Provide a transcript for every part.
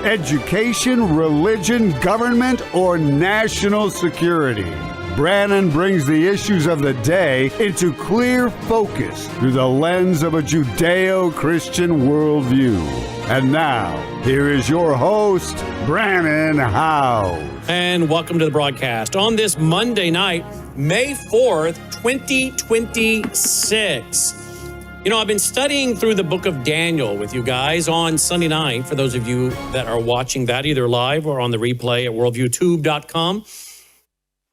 Education, religion, government, or national security. Brannon brings the issues of the day into clear focus through the lens of a Judeo-Christian worldview. And now, here is your host, Brannon Howse. And welcome to the broadcast on this Monday night, May 4th, 2026. You know, I've been studying through the book of Daniel with you guys on Sunday night, for those of you that are watching that either live or on the replay at worldviewtube.com.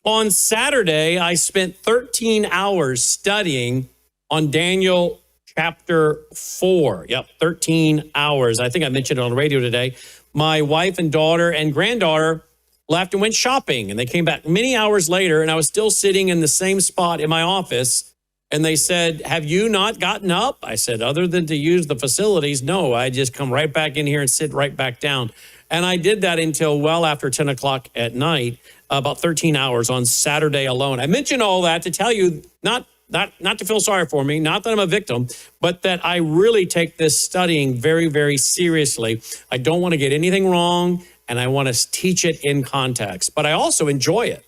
On Saturday, I spent 13 hours studying on Daniel chapter 4. Yep, 13 hours. I think I mentioned it on the radio today. My wife and daughter and granddaughter left and went shopping, and they came back many hours later, and I was still sitting in the same spot in my office. And they said, have you not gotten up? I said, other than to use the facilities, no, I just come right back in here and sit right back down. And I did that until well after 10 o'clock at night, about 13 hours on Saturday alone. I mention all that to tell you, not to feel sorry for me, not that I'm a victim, but that I really take this studying very, very seriously. I don't want to get anything wrong, and I want to teach it in context. But I also enjoy it.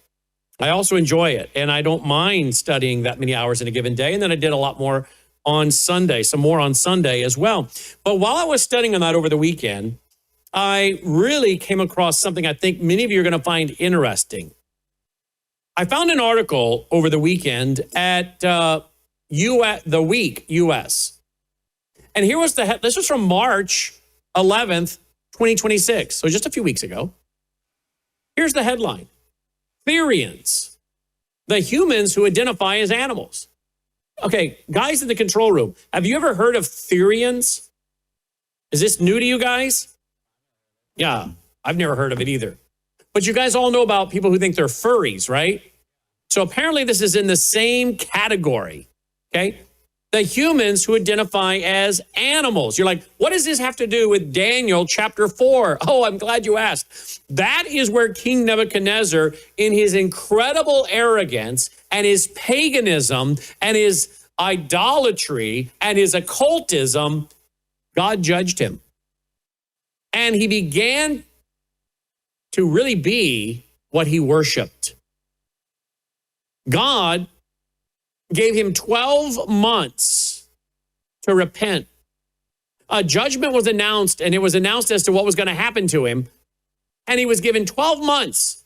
And I don't mind studying that many hours in a given day. And then I did a lot more on Sunday, some more on Sunday as well. But while I was studying on that over the weekend, I really came across something I think many of you are going to find interesting. I found an article over the weekend at The Week US. And here was this was from March 11th, 2026. So just a few weeks ago. Here's the headline. Therians, the humans who identify as animals. Okay, guys in the control room, have you ever heard of Therians? Is this new to you guys? Yeah, I've never heard of it either. But you guys all know about people who think they're furries, right? So apparently this is in the same category, okay? The humans who identify as animals. You're like, what does this have to do with Daniel chapter 4? Oh, I'm glad you asked. That is where King Nebuchadnezzar, in his incredible arrogance and his paganism and his idolatry and his occultism, God judged him. And he began to really be what he worshiped. God gave him 12 months to repent. A judgment was announced, and it was announced as to what was going to happen to him. And he was given 12 months.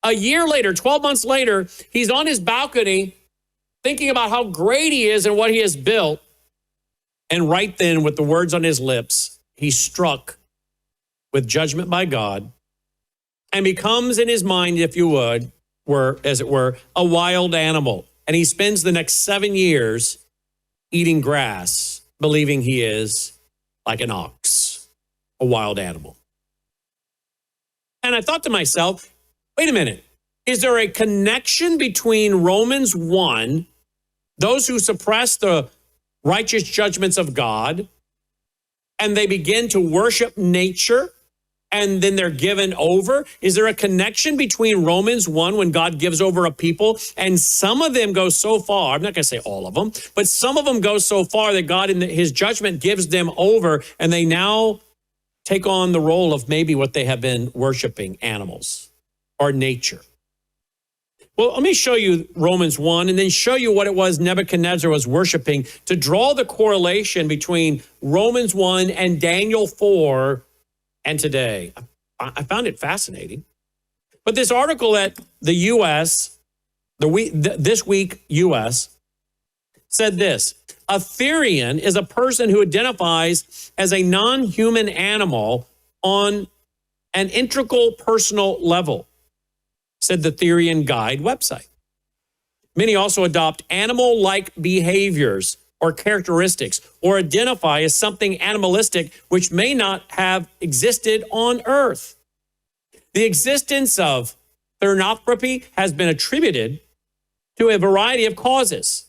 A year later, 12 months later, he's on his balcony thinking about how great he is and what he has built. And right then, with the words on his lips, he's struck with judgment by God and becomes in his mind, if you would, as it were, a wild animal. And he spends the next 7 years eating grass, believing he is like an ox, a wild animal. And I thought to myself, wait a minute, is there a connection between Romans 1, those who suppress the righteous judgments of God, and they begin to worship nature, and then they're given over? Is there a connection between Romans 1, when God gives over a people, and some of them go so far, I'm not going to say all of them, but some of them go so far that God in his judgment gives them over, and they now take on the role of maybe what they have been worshiping, animals or nature. Well, let me show you Romans 1 and then show you what it was Nebuchadnezzar was worshiping to draw the correlation between Romans 1 and Daniel 4 and today. I found it fascinating. But this article at the U.S., This Week U.S., said this: a Therian is a person who identifies as a non-human animal on an integral personal level, said the Therian Guide website. Many also adopt animal-like behaviors or characteristics, or identify as something animalistic which may not have existed on Earth. The existence of theranthropy has been attributed to a variety of causes.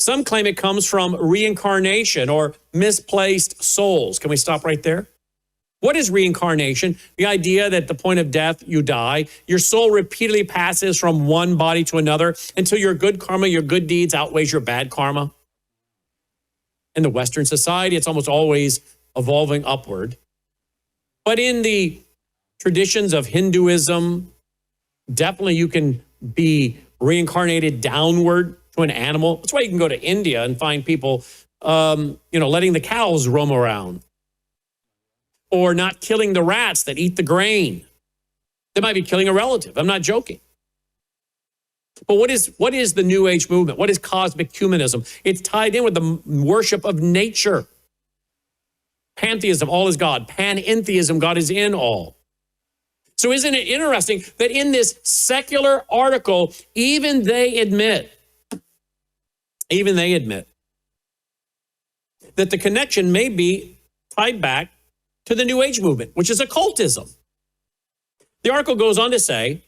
Some claim it comes from reincarnation or misplaced souls. Can we stop right there? What is reincarnation? The idea that at the point of death, you die. Your soul repeatedly passes from one body to another until your good karma, your good deeds outweighs your bad karma. In the Western society, it's almost always evolving upward. But in the traditions of Hinduism, definitely you can be reincarnated downward to an animal. That's why you can go to India and find people, letting the cows roam around or not killing the rats that eat the grain. They might be killing a relative. I'm not joking. But what is the New Age movement? What is cosmic humanism? It's tied in with the worship of nature. Pantheism, all is God. Panentheism, God is in all. So isn't it interesting that in this secular article, even they admit that the connection may be tied back to the New Age movement, which is occultism. The article goes on to say,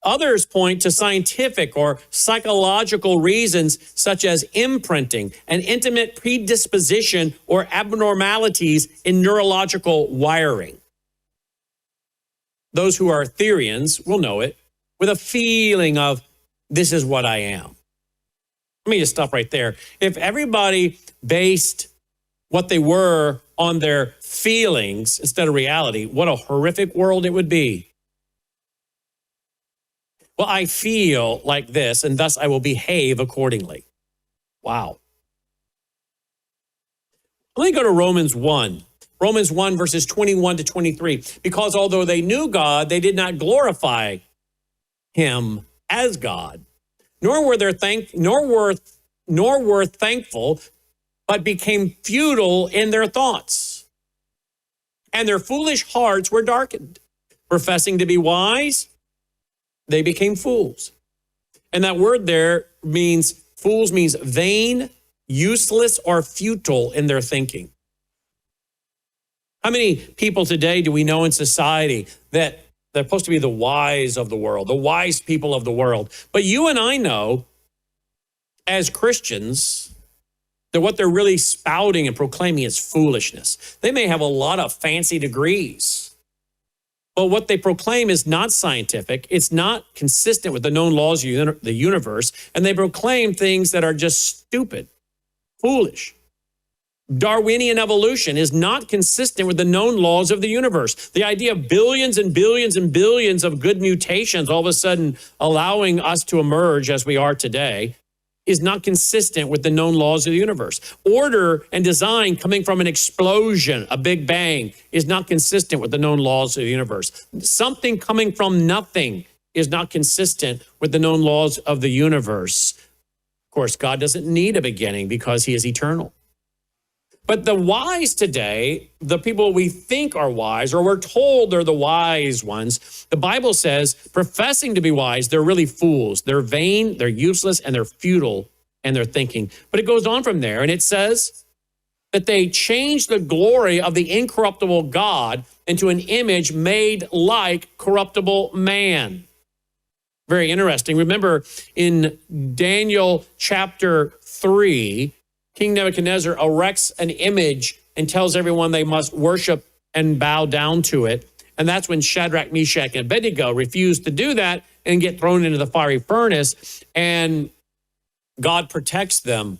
others point to scientific or psychological reasons such as imprinting, an intimate predisposition, or abnormalities in neurological wiring. Those who are Therians will know it with a feeling of, this is what I am. Let me just stop right there. If everybody based what they were on their feelings instead of reality, what a horrific world it would be. Well, I feel like this, and thus I will behave accordingly. Wow. Let me go to Romans 1. Romans 1, verses 21 to 23. Because although they knew God, they did not glorify him as God, nor were thankful, but became futile in their thoughts. And their foolish hearts were darkened. Professing to be wise, they became fools. And that word there means vain, useless, or futile in their thinking. How many people today do we know in society that they're supposed to be the wise of the world, the wise people of the world? But you and I know as Christians that what they're really spouting and proclaiming is foolishness. They may have a lot of fancy degrees, but what they proclaim is not scientific. It's not consistent with the known laws of the universe. And they proclaim things that are just stupid, foolish. Darwinian evolution is not consistent with the known laws of the universe. The idea of billions and billions and billions of good mutations all of a sudden allowing us to emerge as we are today is not consistent with the known laws of the universe. Order and design coming from an explosion, a big bang, is not consistent with the known laws of the universe. Something coming from nothing is not consistent with the known laws of the universe. Of course, God doesn't need a beginning because he is eternal. But the wise today, the people we think are wise, or we're told they're the wise ones, the Bible says, professing to be wise, they're really fools. They're vain, they're useless, and they're futile in their thinking. But it goes on from there, and it says that they changed the glory of the incorruptible God into an image made like corruptible man. Very interesting. Remember in Daniel chapter 3, King Nebuchadnezzar erects an image and tells everyone they must worship and bow down to it. And that's when Shadrach, Meshach, and Abednego refused to do that and get thrown into the fiery furnace. And God protects them.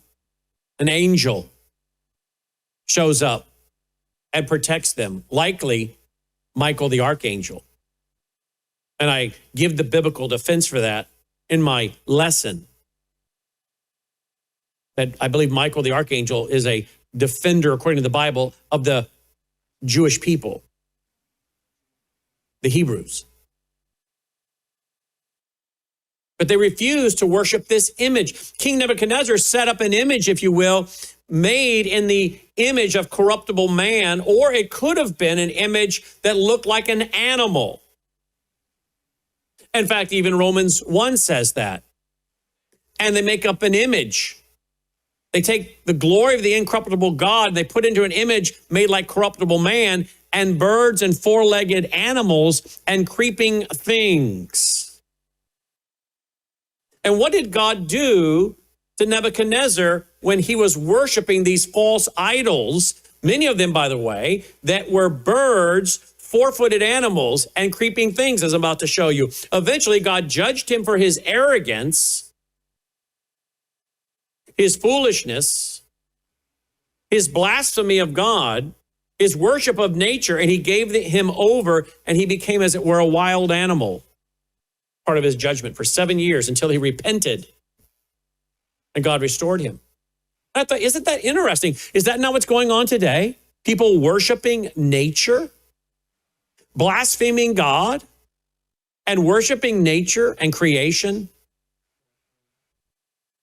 An angel shows up and protects them, likely Michael the archangel. And I give the biblical defense for that in my lesson. That I believe Michael the archangel is a defender, according to the Bible, of the Jewish people, the Hebrews. But they refused to worship this image. King Nebuchadnezzar set up an image, if you will, made in the image of corruptible man, or it could have been an image that looked like an animal. In fact, even Romans 1 says that. And they make up an image. They take the glory of the incorruptible God, and they put into an image made like corruptible man, and birds and four-legged animals and creeping things. And what did God do to Nebuchadnezzar when he was worshiping these false idols? Many of them, by the way, that were birds, four-footed animals, and creeping things, as I'm about to show you. Eventually, God judged him for his arrogance, his foolishness, his blasphemy of God, his worship of nature, and he gave him over, and he became, as it were, a wild animal, part of his judgment for 7 years until he repented, and God restored him. I thought, isn't that interesting? Is that not what's going on today? People worshiping nature, blaspheming God, and worshiping nature and creation.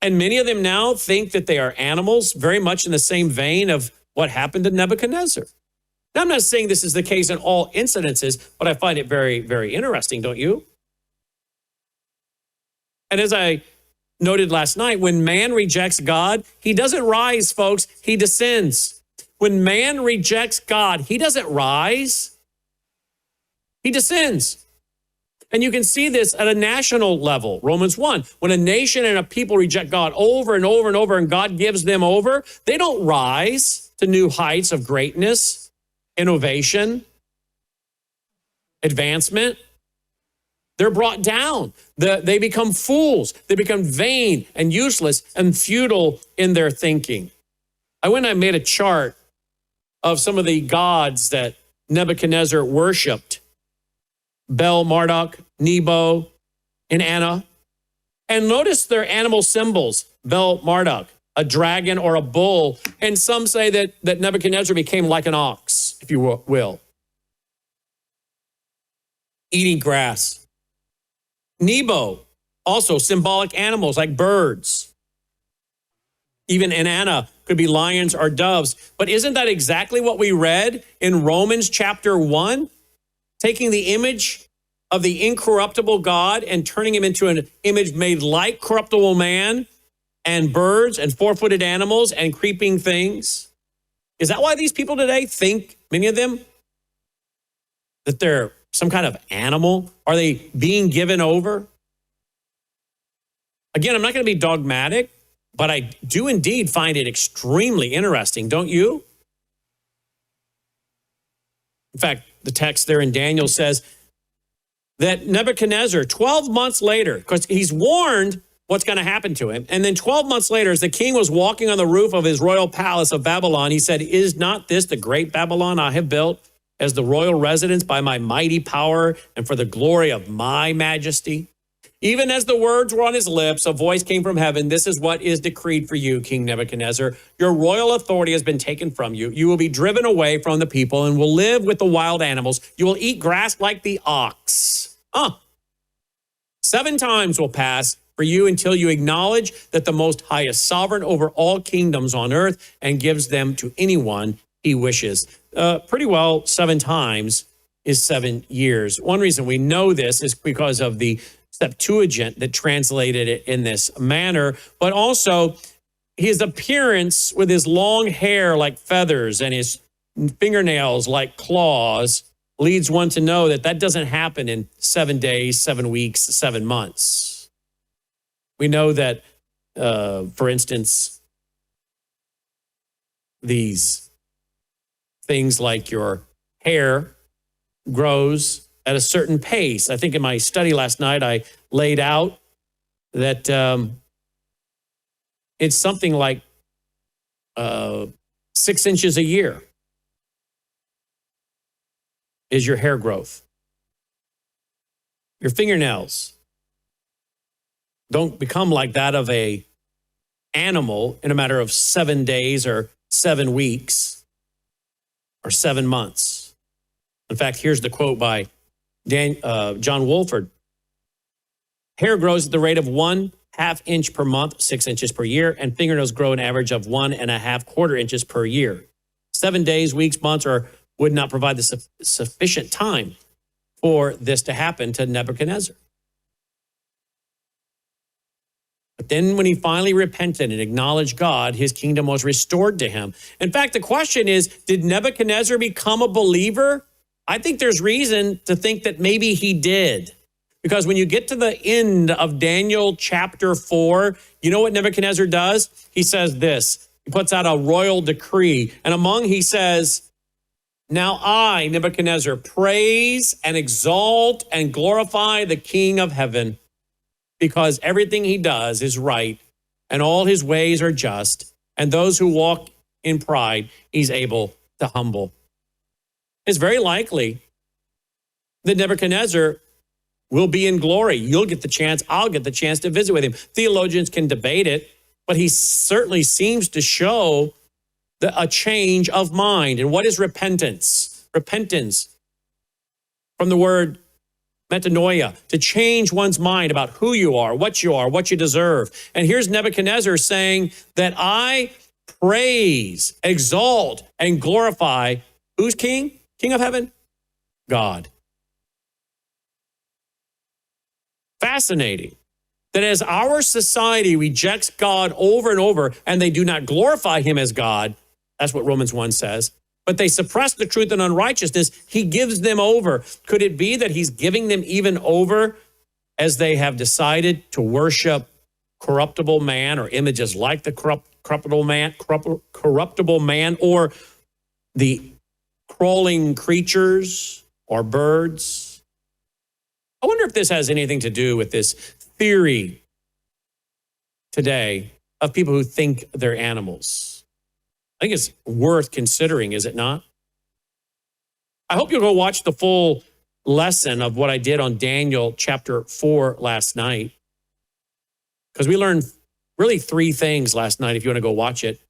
And many of them now think that they are animals, very much in the same vein of what happened to Nebuchadnezzar. Now, I'm not saying this is the case in all incidences, but I find it very, very interesting, don't you? And as I noted last night, when man rejects God, he doesn't rise, folks, he descends. When man rejects God, he doesn't rise, he descends. And you can see this at a national level. Romans 1, when a nation and a people reject God over and over and over, and God gives them over, they don't rise to new heights of greatness, innovation, advancement. They're brought down. They become fools. They become vain and useless and futile in their thinking. I went and I made a chart of some of the gods that Nebuchadnezzar worshipped. Bel, Marduk, Nebo, and Anna. And notice their animal symbols. Bel, Marduk, a dragon or a bull. And some say that Nebuchadnezzar became like an ox, if you will, eating grass. Nebo, also symbolic animals like birds. Even Inanna could be lions or doves. But isn't that exactly what we read in Romans chapter 1? Taking the image of the incorruptible God and turning him into an image made like corruptible man and birds and four-footed animals and creeping things. Is that why these people today think, many of them, that they're some kind of animal? Are they being given over? Again, I'm not going to be dogmatic, but I do indeed find it extremely interesting, don't you? In fact, the text there in Daniel says that Nebuchadnezzar, 12 months later, because he's warned what's going to happen to him, and then 12 months later, as the king was walking on the roof of his royal palace of Babylon, he said, "Is not this the great Babylon I have built as the royal residence by my mighty power and for the glory of my majesty?" Even as the words were on his lips, a voice came from heaven. "This is what is decreed for you, King Nebuchadnezzar. Your royal authority has been taken from you. You will be driven away from the people and will live with the wild animals. You will eat grass like the ox." 7 times will pass for you until you acknowledge that the Most High is sovereign over all kingdoms on earth and gives them to anyone he wishes. Pretty well 7 times is 7 years. One reason we know this is because of the Septuagint that translated it in this manner, but also his appearance with his long hair like feathers and his fingernails like claws leads one to know that that doesn't happen in 7 days, 7 weeks, 7 months. We know that, for instance, these things like your hair grows at a certain pace. I think in my study last night, I laid out that it's something like 6 inches a year is your hair growth. Your fingernails don't become like that of a animal in a matter of 7 days or 7 weeks or 7 months. In fact, here's the quote by John Wolford. "Hair grows at the rate of 1/2 inch per month, 6 inches per year, and fingernails grow an average of 1.5 quarter inches per year. 7 days, weeks, months, would not provide the sufficient time for this to happen to Nebuchadnezzar." But then when he finally repented and acknowledged God, his kingdom was restored to him. In fact, the question is, did Nebuchadnezzar become a believer? I think there's reason to think that maybe he did. Because when you get to the end of Daniel chapter 4, you know what Nebuchadnezzar does? He says this. He puts out a royal decree. And he says, "Now I, Nebuchadnezzar, praise and exalt and glorify the King of heaven, because everything he does is right and all his ways are just, and those who walk in pride he's able to humble." it's very likely that Nebuchadnezzar will be in glory. You'll get the chance, I'll get the chance to visit with him. Theologians can debate it, but he certainly seems to show a change of mind. And what is repentance? Repentance, from the word metanoia, to change one's mind about who you are, what you deserve. And here's Nebuchadnezzar saying that I praise, exalt, and glorify who's king? King of heaven? God. Fascinating that as our society rejects God over and over and they do not glorify him as God, that's what Romans 1 says, but they suppress the truth and unrighteousness, he gives them over. Could it be that he's giving them even over as they have decided to worship corruptible man or images like the corruptible man or the crawling creatures or birds? I wonder if this has anything to do with this theory today of people who think they're animals. I think it's worth considering, is it not? I hope you'll go watch the full lesson of what I did on Daniel chapter 4 last night, because we learned really 3 things last night if you want to go watch it.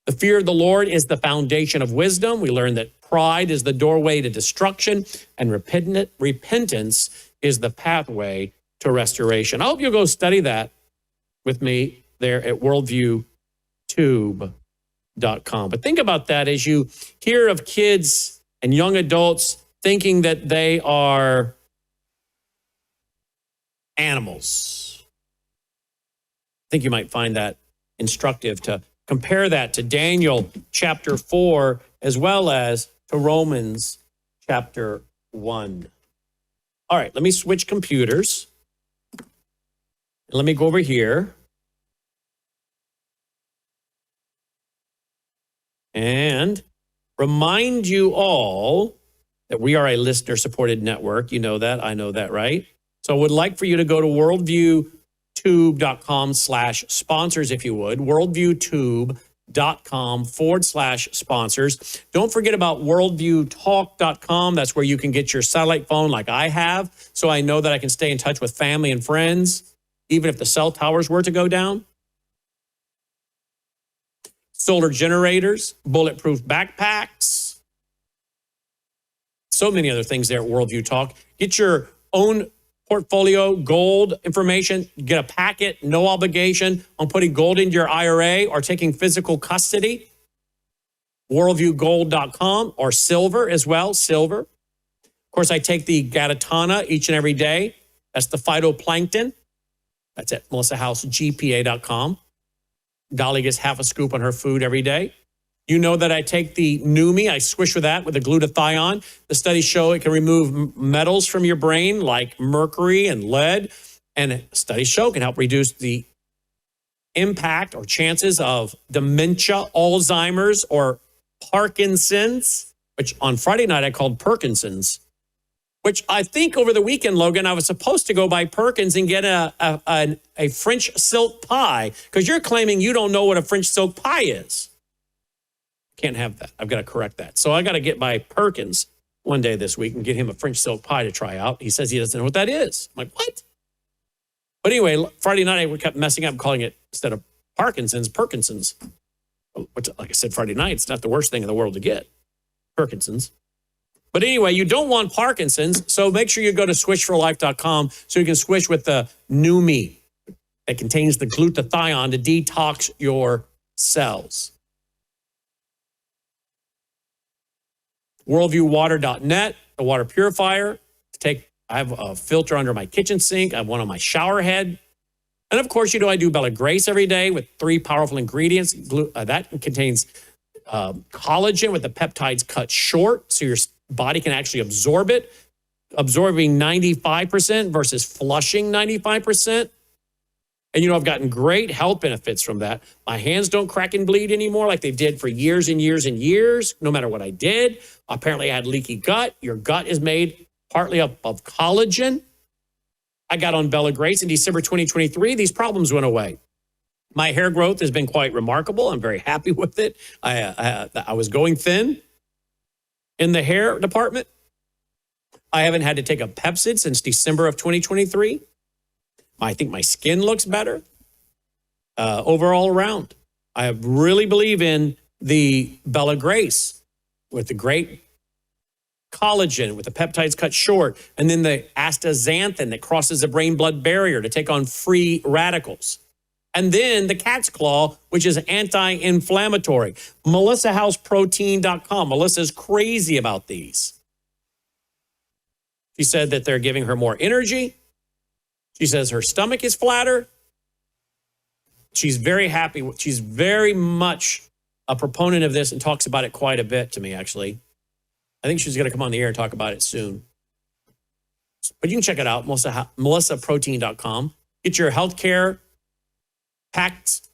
The fear of the Lord is the foundation of wisdom. We learned that pride is the doorway to destruction, and repentance is the pathway to restoration. I hope you'll go study that with me there at worldviewtube.com. But think about that as you hear of kids and young adults thinking that they are animals. I think you might find that instructive to compare that to Daniel chapter 4 as well as to Romans chapter 1. All right, let me switch computers. Let me go over here. And remind you all that we are a listener-supported network. You know that. I know that, right? So I would like for you to go to worldviewtube.com/sponsors, if you would. worldviewtube.com/sponsors. Don't forget about worldviewtalk.com. That's where you can get your satellite phone like I have, so I know that I can stay in touch with family and friends, even if the cell towers were to go down. Solar generators, bulletproof backpacks, so many other things there at Worldview Talk. Get your own portfolio gold information. Get a packet, no obligation on putting gold into your IRA or taking physical custody. Worldviewgold.com, or silver as well, silver. Of course, I take the Gatatana each and every day. That's the phytoplankton. That's at melissahousegpa.com. Dolly gets half a scoop on her food every day. You know that I take the Numi, I swish with that with the glutathione. The studies show it can remove metals from your brain like mercury and lead. And studies show it can help reduce the impact or chances of dementia, Alzheimer's, or Parkinson's, which on Friday night I called Perkinson's, which I think over the weekend, Logan, I was supposed to go by Perkins and get a French silk pie, because you're claiming you don't know what a French silk pie is. Can't have that. I've got to correct that. So I got to get by Perkins one day this week and get him a French silk pie to try out. He says he doesn't know what that is. I'm like, what? But anyway, Friday night I kept messing up, calling it, instead of Parkinson's, Perkinson's. Which, like I said, Friday night, it's not the worst thing in the world to get. Perkinson's. But anyway, you don't want Parkinson's, so make sure you go to swishforlife.com so you can swish with the Numi that contains the glutathione to detox your cells. Worldviewwater.net, the water purifier. I have a filter under my kitchen sink. I have one on my shower head. And of course, you know I do Bella Grace every day with 3 powerful ingredients. That contains collagen with the peptides cut short, so your body can actually absorb it, absorbing 95% versus flushing 95%. And, you know, I've gotten great health benefits from that. My hands don't crack and bleed anymore like they did for years and years and years, no matter what I did. Apparently, I had leaky gut. Your gut is made partly up of collagen. I got on Bella Grace in December 2023. These problems went away. My hair growth has been quite remarkable. I'm very happy with it. I was going thin. In the hair department, I haven't had to take a Pepsid since December of 2023. I think my skin looks better overall around. I really believe in the Bella Grace with the great collagen, with the peptides cut short, and then the astaxanthin that crosses the brain-blood barrier to take on free radicals. And then the cat's claw, which is anti-inflammatory. MelissaHouseProtein.com. Melissa's crazy about these. She said that they're giving her more energy. She says her stomach is flatter. She's very happy. She's very much a proponent of this and talks about it quite a bit to me, actually. I think she's going to come on the air and talk about it soon. But you can check it out, MelissaProtein.com. Get your healthcare packs.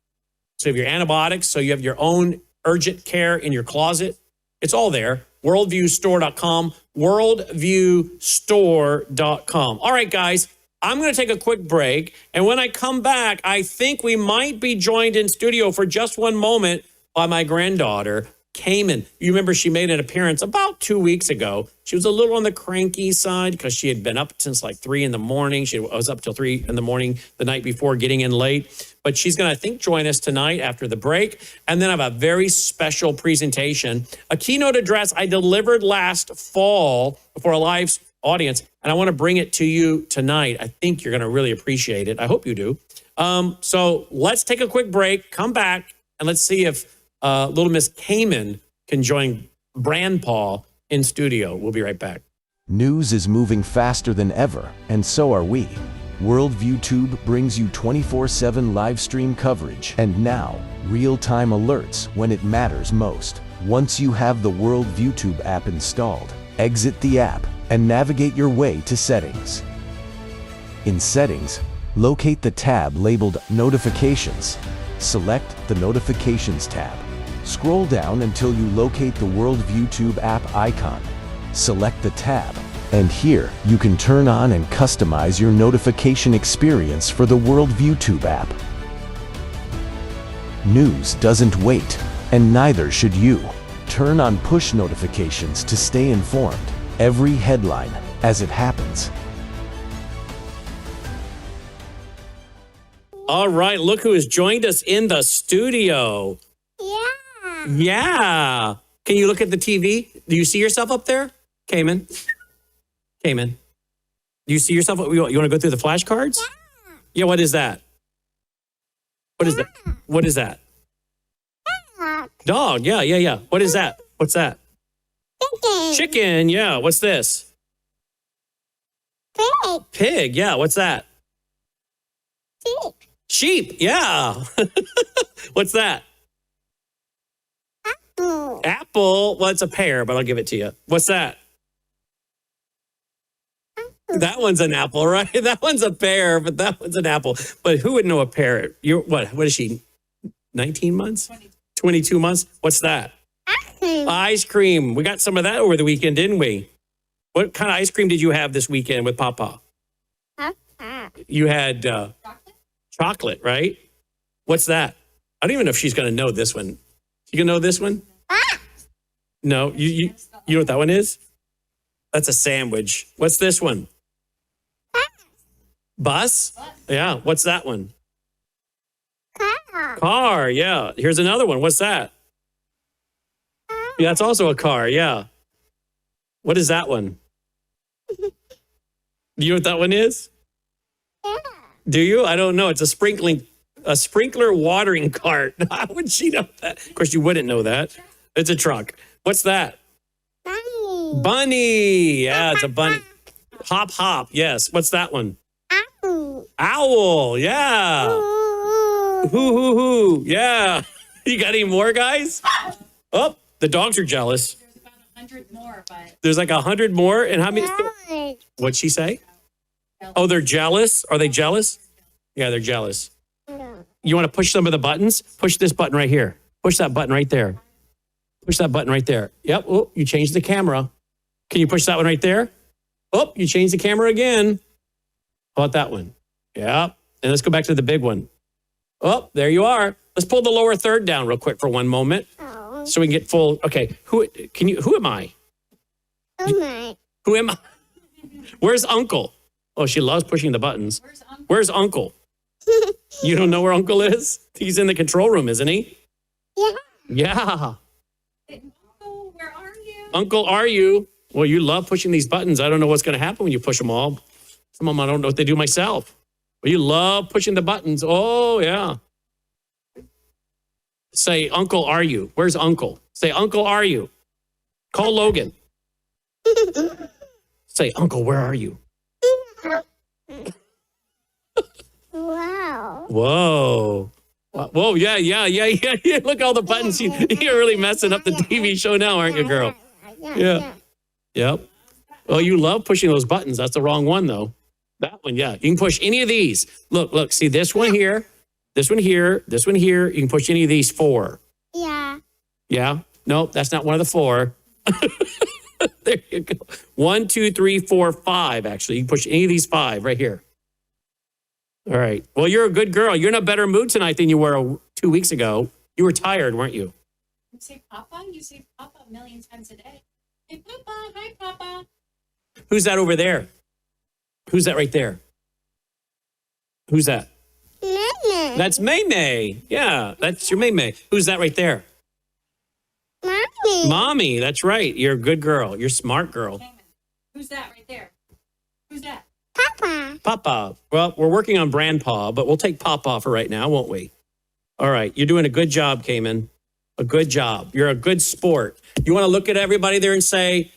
So you have your antibiotics. So you have your own urgent care in your closet. It's all there. WorldviewStore.com. WorldviewStore.com. All right, guys. I'm going to take a quick break. And when I come back, I think we might be joined in studio for just one moment by my granddaughter, Cayman. You remember she made an appearance about 2 weeks ago. She was a little on the cranky side because she had been up since like 3 in the morning. She was up till 3 in the morning the night before, getting in late. But she's going to, I think, join us tonight after the break. And then I have a very special presentation, a keynote address I delivered last fall for a live audience. And I want to bring it to you tonight. I think you're going to really appreciate it. I hope you do. So let's take a quick break, come back, and let's see if little Miss Cayman can join Grandpa in studio. We'll be right back. News is moving faster than ever, and so are we. Worldview Tube brings you 24/7 live stream coverage and now real-time alerts when it matters most. Once you have the Worldview Tube app installed, exit the app and navigate your way to Settings. In Settings, locate the tab labeled Notifications. Select the Notifications tab. Scroll down until you locate the Worldview Tube app icon. Select the tab, and here you can turn on and customize your notification experience for the Worldview Tube app. News doesn't wait, and neither should you. Turn on push notifications to stay informed. Every headline as it happens. All right, look who has joined us in the studio. Yeah. Can you look at the TV? Do you see yourself up there? Cayman. Do you see yourself? You want to go through the flashcards? Yeah, what is that? What is that? What is that? Dog. Yeah. What is that? What's that? Chicken. Yeah. What's this? Pig. Yeah. What's that? Sheep. Yeah. What's that? Apple. Well, it's a pear, but I'll give it to you. What's that? That one's an apple, right? That one's a pear, but that one's an apple. But who would know a pear? You're what? What is she? 19 months? 22 months? What's that? Ice cream. We got some of that over the weekend, didn't we? What kind of ice cream did you have this weekend with Papa? You had chocolate, right? What's that? I don't even know if she's going to know this one. You going to know this one? No, you know what that one is? That's a sandwich. What's this one? Bus? Yeah. What's that one? Car. Yeah. Here's another one. What's that? Yeah, that's also a car. Yeah. What is that one? Do you know what that one is? Do you? I don't know. It's a sprinkler watering cart. How would she know that? Of course, you wouldn't know that. It's a truck. What's that? Bunny. Yeah, it's a bunny. Hop. Yes. What's that one? Owl. Yeah. Hoo. Yeah. You got any more, guys? Oh, the dogs are jealous. There's about 100 more, but... There's like 100 more? And how many? What'd she say? Oh, they're jealous? Are they jealous? Yeah, they're jealous. You want to push some of the buttons? Push this button right here. Push that button right there. Push that button right there. Yep. Oh, you changed the camera. Can you push that one right there? Oh, you changed the camera again. How about that one? Yep. And let's go back to the big one. Oh, there you are. Let's pull the lower third down real quick for one moment so we can get full. Okay. Who am I? Who am I? Where's Uncle? Oh, she loves pushing the buttons. Where's Uncle? You don't know where Uncle is? He's in the control room, isn't he? Yeah. Yeah. Uncle, where are you? Uncle, are you? Well, you love pushing these buttons. I don't know what's going to happen when you push them all. Some of them I don't know what they do myself. But you love pushing the buttons. Oh, yeah. Say, Uncle, are you? Where's Uncle? Say, Uncle, are you? Call Logan. Say, Uncle, where are you? Wow. Whoa. Whoa, yeah. Look at all the buttons. You're really messing up the TV show now, aren't you, girl? Yeah. Yep. Oh, you love pushing those buttons. That's the wrong one, though. That one, yeah. You can push any of these. Look. See this one here, this one here, this one here. You can push any of these 4. Yeah. Yeah? Nope, that's not one of the 4. There you go. 1, 2, 3, 4, 5, actually. You can push any of these 5 right here. All right. Well, you're a good girl. You're in a better mood tonight than you were 2 weeks ago. You were tired, weren't you? You say Papa? You say Papa a million times a day. Hey, Papa. Hi, Papa. Who's that over there? Who's that right there? Who's that? That's May May. Yeah, that's your May May. Who's that right there? Mommy. Mommy, that's right. You're a good girl. You're a smart girl. Who's that right there? Who's that? Papa. Papa. Well, we're working on Grandpa, but we'll take Papa for right now, won't we? All right. You're doing a good job, Cayman. A good job. You're a good sport. You want to look at everybody there and say,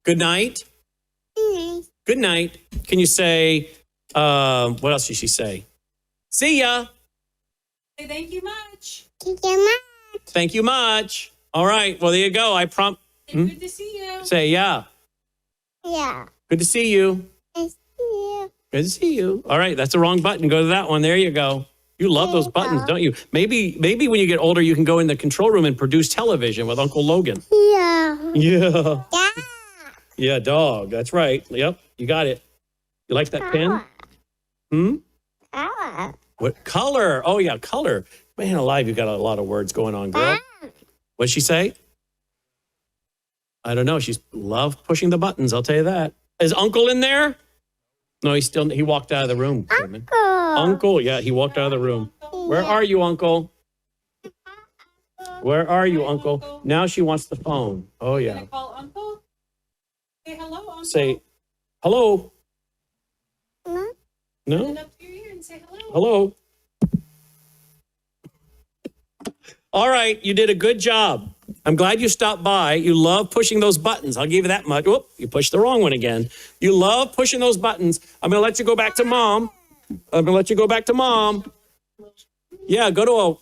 good night? Good night. Can you say, what else did she say? See ya. Say thank you much. Thank you much. All right. Well, there you go. I prompt. Say good to see you. Say, yeah. Yeah. Good to see you. Good to see you. All right. That's the wrong button. Go to that one. There you go. You love those buttons, don't you? Maybe when you get older, you can go in the control room and produce television with Uncle Logan. Yeah. Yeah. Yeah, dog. That's right. Yep. You got it. You like that pen? What color? Oh, yeah, color. Man alive, you got a lot of words going on, girl. What'd she say? I don't know. She's love pushing the buttons. I'll tell you that. Is Uncle in there? No, he walked out of the room. Uncle, yeah, he walked out of the room. Where are you, Uncle? Where are you, Uncle? Now she wants the phone. Oh, yeah. Gonna call Uncle? Say hello, Uncle. Say, hello. Put No? it up to your ear and say hello. Hello. All right, you did a good job. I'm glad you stopped by. You love pushing those buttons. I'll give you that much. Whoop, you pushed the wrong one again. You love pushing those buttons. I'm going to let you go back to Mom. Yeah,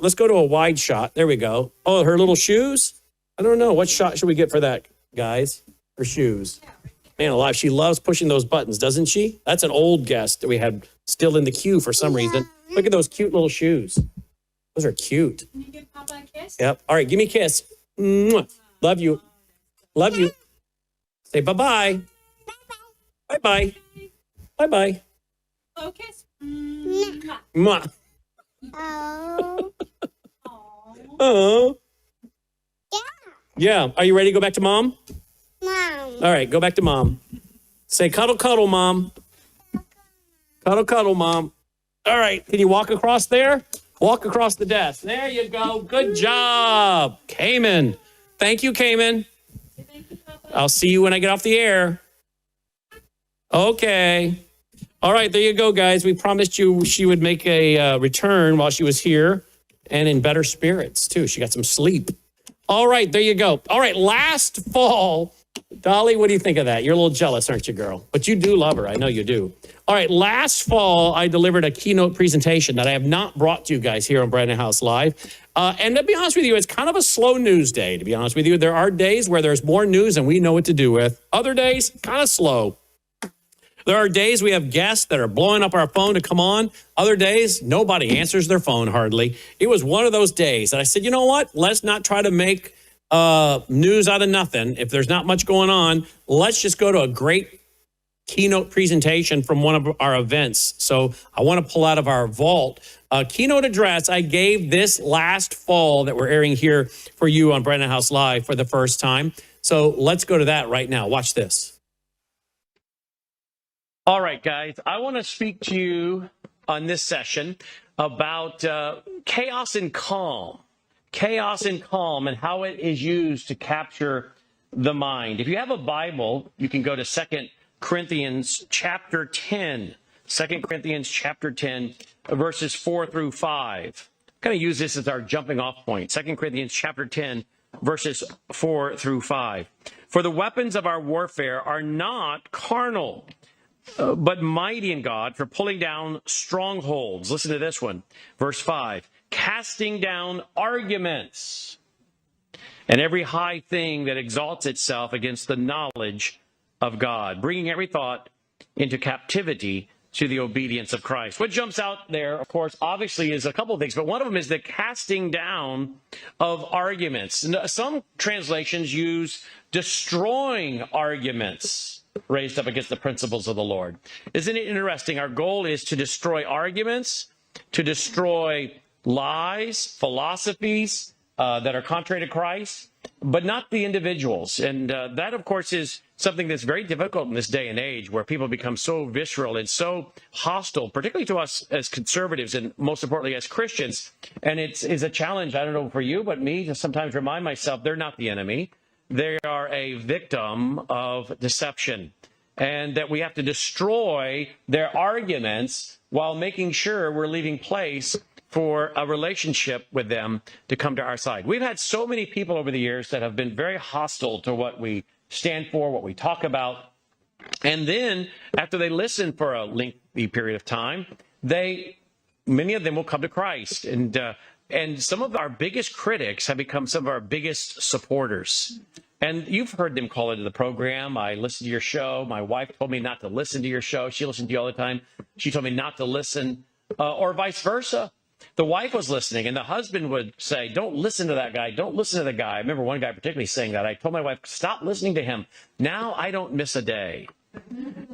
let's go to a wide shot. There we go. Oh, her little shoes? I don't know. What shot should we get for that, guys? Her shoes. Man alive, she loves pushing those buttons, doesn't she? That's an old guest that we had still in the queue for some reason. Look at those cute little shoes. Those are cute. Can you give Papa a kiss? Yep. All right, give me a kiss. Mwah. Love you. Love you. Say bye-bye. Bye-bye. Bye-bye. Hello, kiss. Mwah. Oh. Oh. Yeah. Are you ready to go back to Mom? All right, go back to Mom. Say cuddle, cuddle, Mom. Cuddle, cuddle, Mom. All right, can you walk across there? Walk across the desk. There you go. Good job, Cayman. Thank you, Cayman. I'll see you when I get off the air. Okay. All right, there you go, guys. We promised you she would make a return while she was here and in better spirits, too. She got some sleep. All right, there you go. All right, last fall, Dolly, what do you think of that? You're a little jealous, aren't you, girl? But you do love her. I know you do. All right, last fall, I delivered a keynote presentation that I have not brought to you guys here on Brannon Howse Live. And to be honest with you, it's kind of a slow news day, to be honest with you. There are days where there's more news than we know what to do with. Other days, kind of slow. There are days we have guests that are blowing up our phone to come on. Other days, nobody answers their phone hardly. It was one of those days that I said, you know what? Let's not try to make news out of nothing. If there's not much going on, let's just go to a great keynote presentation from one of our events. So I want to pull out of our vault a keynote address I gave this last fall that we're airing here for you on Brannon Howse Live for the first time. So let's go to that right now. Watch this. All right, guys, I want to speak to you on this session about chaos and calm. Chaos and calm and how it is used to capture the mind. If you have a Bible, you can go to 2 Corinthians chapter 10. 2 Corinthians chapter 10, verses 4 through 5. I'm going to use this as our jumping off point. 2 Corinthians chapter 10, verses 4 through 5. For the weapons of our warfare are not carnal, but mighty in God for pulling down strongholds. Listen to this one. Verse 5. Casting down arguments and every high thing that exalts itself against the knowledge of God, bringing every thought into captivity to the obedience of Christ. What jumps out there, of course, obviously is a couple of things, but one of them is the casting down of arguments. Some translations use destroying arguments raised up against the principles of the Lord. Isn't it interesting? Our goal is to destroy arguments, to destroy lies, philosophies that are contrary to Christ, but not the individuals. And that, of course, is something that's very difficult in this day and age where people become so visceral and so hostile, particularly to us as conservatives and most importantly as Christians. And it's a challenge, I don't know for you, but me to sometimes remind myself they're not the enemy. They are a victim of deception, and that we have to destroy their arguments while making sure we're leaving place for a relationship with them to come to our side. We've had so many people over the years that have been very hostile to what we stand for, what we talk about. And then after they listen for a lengthy period of time, many of them will come to Christ. And some of our biggest critics have become some of our biggest supporters. And you've heard them call into the program. I listen to your show. My wife told me not to listen to your show. She listened to you all the time. She told me not to listen, or vice versa. The wife was listening, and the husband would say, don't listen to that guy. Don't listen to the guy. I remember one guy particularly saying that. I told my wife, stop listening to him. Now I don't miss a day.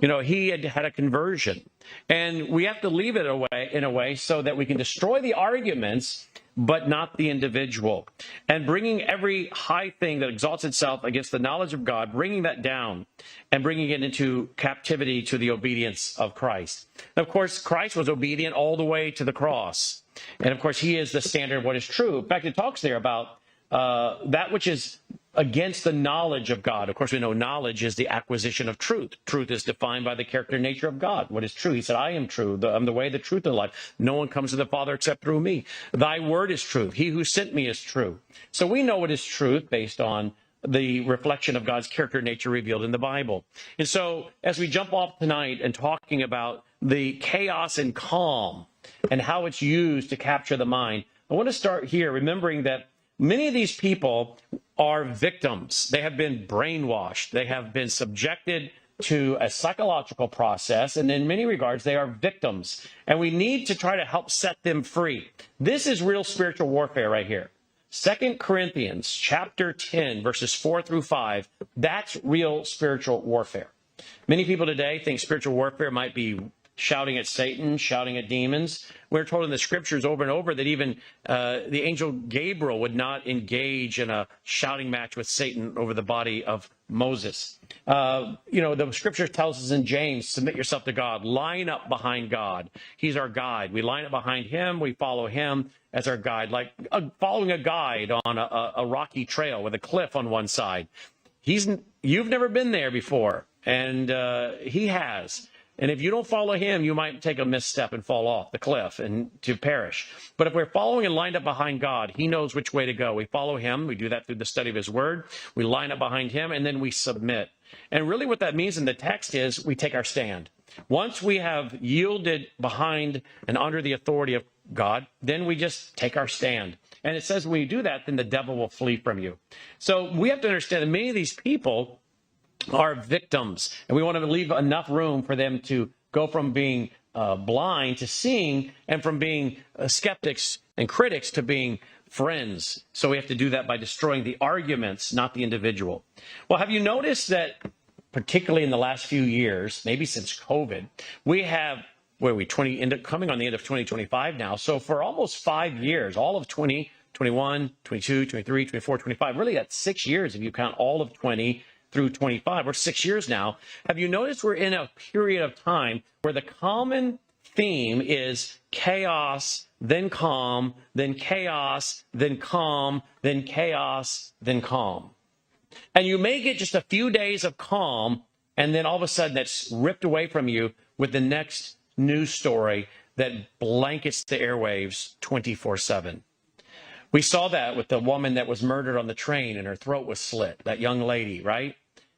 He had a conversion. And we have to leave it in a way so that we can destroy the arguments, but not the individual. And bringing every high thing that exalts itself against the knowledge of God, bringing that down and bringing it into captivity to the obedience of Christ. And of course, Christ was obedient all the way to the cross. And of course, he is the standard of what is true. In fact, it talks there about that which is against the knowledge of God. Of course, we know knowledge is the acquisition of truth. Truth is defined by the character and nature of God. What is true? He said, I am true. I'm the way, the truth, and the life. No one comes to the Father except through me. Thy word is truth. He who sent me is true. So we know what is truth based on the reflection of God's character and nature revealed in the Bible. And so as we jump off tonight and talking about the chaos and calm and how it's used to capture the mind, I want to start here remembering that many of these people are victims. They have been brainwashed. They have been subjected to a psychological process, and in many regards, they are victims. And we need to try to help set them free. This is real spiritual warfare right here. 2 Corinthians chapter 10, verses 4 through 5, that's real spiritual warfare. Many people today think spiritual warfare might be shouting at Satan, shouting at demons. We're told in the scriptures over and over that even the angel Gabriel would not engage in a shouting match with Satan over the body of Moses. The scripture tells us in James, submit yourself to God, line up behind God. He's our guide. We line up behind him. We follow him as our guide, like following a guide on a rocky trail with a cliff on one side. You've never been there before, and he has. And if you don't follow him, you might take a misstep and fall off the cliff and to perish. But if we're following and lined up behind God, he knows which way to go. We follow him. We do that through the study of his word. We line up behind him, and then we submit. And really what that means in the text is we take our stand. Once we have yielded behind and under the authority of God, then we just take our stand. And it says when you do that, then the devil will flee from you. So we have to understand that many of these people are victims, and we want to leave enough room for them to go from being blind to seeing, and from being skeptics and critics to being friends. So we have to do that by destroying the arguments, not the individual. Well, have you noticed that particularly in the last few years, maybe since COVID, we have coming on the end of 2025 now. So for almost 5 years, all of 2020 21, 22, 23, 24, 25. Really, that's 6 years if you count all of 20 through 25. We're 6 years now. Have you noticed we're in a period of time where the common theme is chaos, then calm, then chaos, then calm, then chaos, then calm? And you may get just a few days of calm, and then all of a sudden that's ripped away from you with the next news story that blankets the airwaves 24/7. We saw that with the woman that was murdered on the train and her throat was slit, that young lady, right?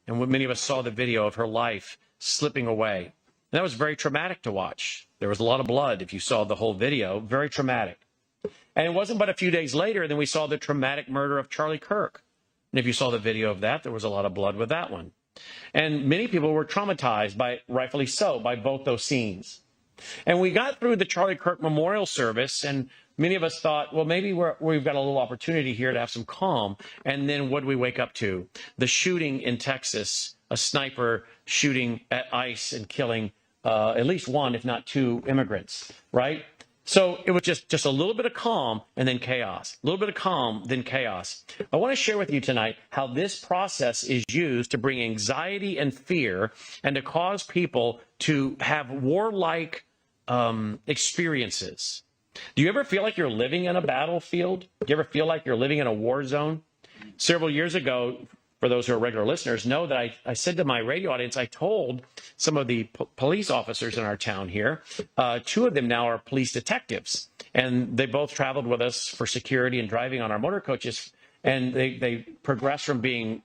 And many of us saw the video of her life slipping away. And that was very traumatic to watch. There was a lot of blood if you saw the whole video, very traumatic. And it wasn't but a few days later then we saw the traumatic murder of Charlie Kirk. And if you saw the video of that, there was a lot of blood with that one. And many people were traumatized by, rightfully so, by both those scenes. And we got through the Charlie Kirk memorial service, and many of us thought, well, maybe we've got a little opportunity here to have some calm. And then what did we wake up to? The shooting in Texas, a sniper shooting at ICE and killing at least one, if not two, immigrants, right? So it was just a little bit of calm and then chaos, a little bit of calm, then chaos. I want to share with you tonight how this process is used to bring anxiety and fear and to cause people to have warlike experiences. Do you ever feel like you're living in a battlefield? Do you ever feel like you're living in a war zone? Several years ago, for those who are regular listeners, know that I said to my radio audience, I told some of the police officers in our town here, two of them now are police detectives, and they both traveled with us for security and driving on our motor coaches, and they progressed from being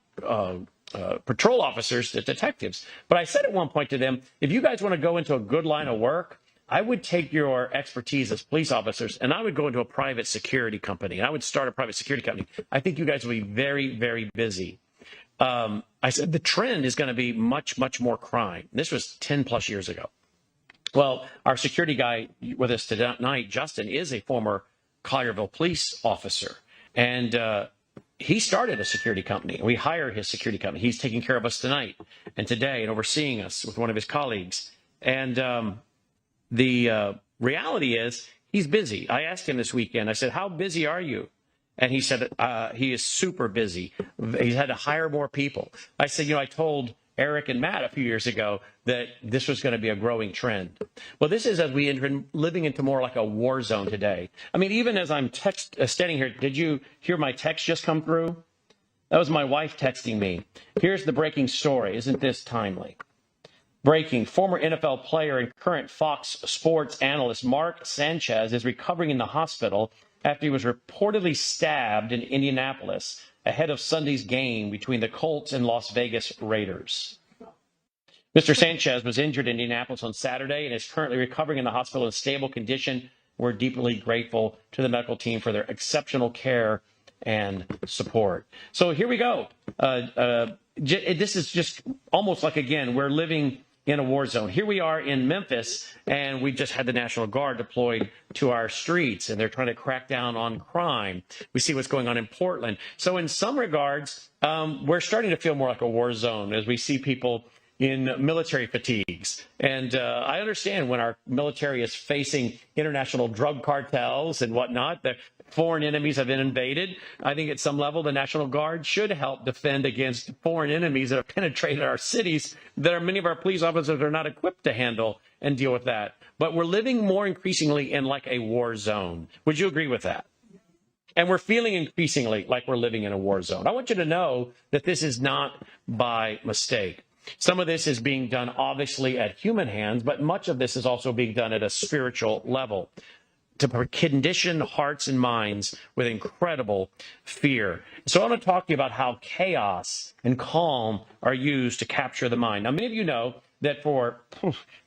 patrol officers to detectives. But I said at one point to them, if you guys want to go into a good line of work, I would take your expertise as police officers and I would go into a private security company. I would start a private security company. I think you guys will be very, very busy. I said the trend is going to be much, much more crime. This was 10 plus years ago. Well, our security guy with us tonight, Justin, is a former Collierville police officer. And he started a security company. We hired his security company. He's taking care of us tonight and today and overseeing us with one of his colleagues. And the reality is he's busy. I asked him this weekend, I said, how busy are you? And he said he is super busy. He's had to hire more people. I said, I told Eric and Matt a few years ago that this was going to be a growing trend. Well, this is as we enter living into more like a war zone today. I mean, even as I'm standing here, did you hear my text just come through? That was my wife texting me. Here's the breaking story. Isn't this timely? Breaking, former NFL player and current Fox Sports analyst Mark Sanchez is recovering in the hospital after he was reportedly stabbed in Indianapolis ahead of Sunday's game between the Colts and Las Vegas Raiders. Mr. Sanchez was injured in Indianapolis on Saturday and is currently recovering in the hospital in stable condition. We're deeply grateful to the medical team for their exceptional care and support. So here we go. This is just almost like, again, we're living in a war zone. Here we are in Memphis, and we just had the National Guard deployed to our streets, and they're trying to crack down on crime. We see what's going on in Portland. So in some regards, we're starting to feel more like a war zone as we see people in military fatigues. And I understand when our military is facing international drug cartels and whatnot, the foreign enemies have been invaded. I think at some level, the National Guard should help defend against foreign enemies that have penetrated our cities that many of our police officers are not equipped to handle and deal with that. But we're living more increasingly in like a war zone. Would you agree with that? And we're feeling increasingly like we're living in a war zone. I want you to know that this is not by mistake. Some of this is being done obviously at human hands, but much of this is also being done at a spiritual level to condition hearts and minds with incredible fear. So I want to talk to you about how chaos and calm are used to capture the mind. Now, many of you know that for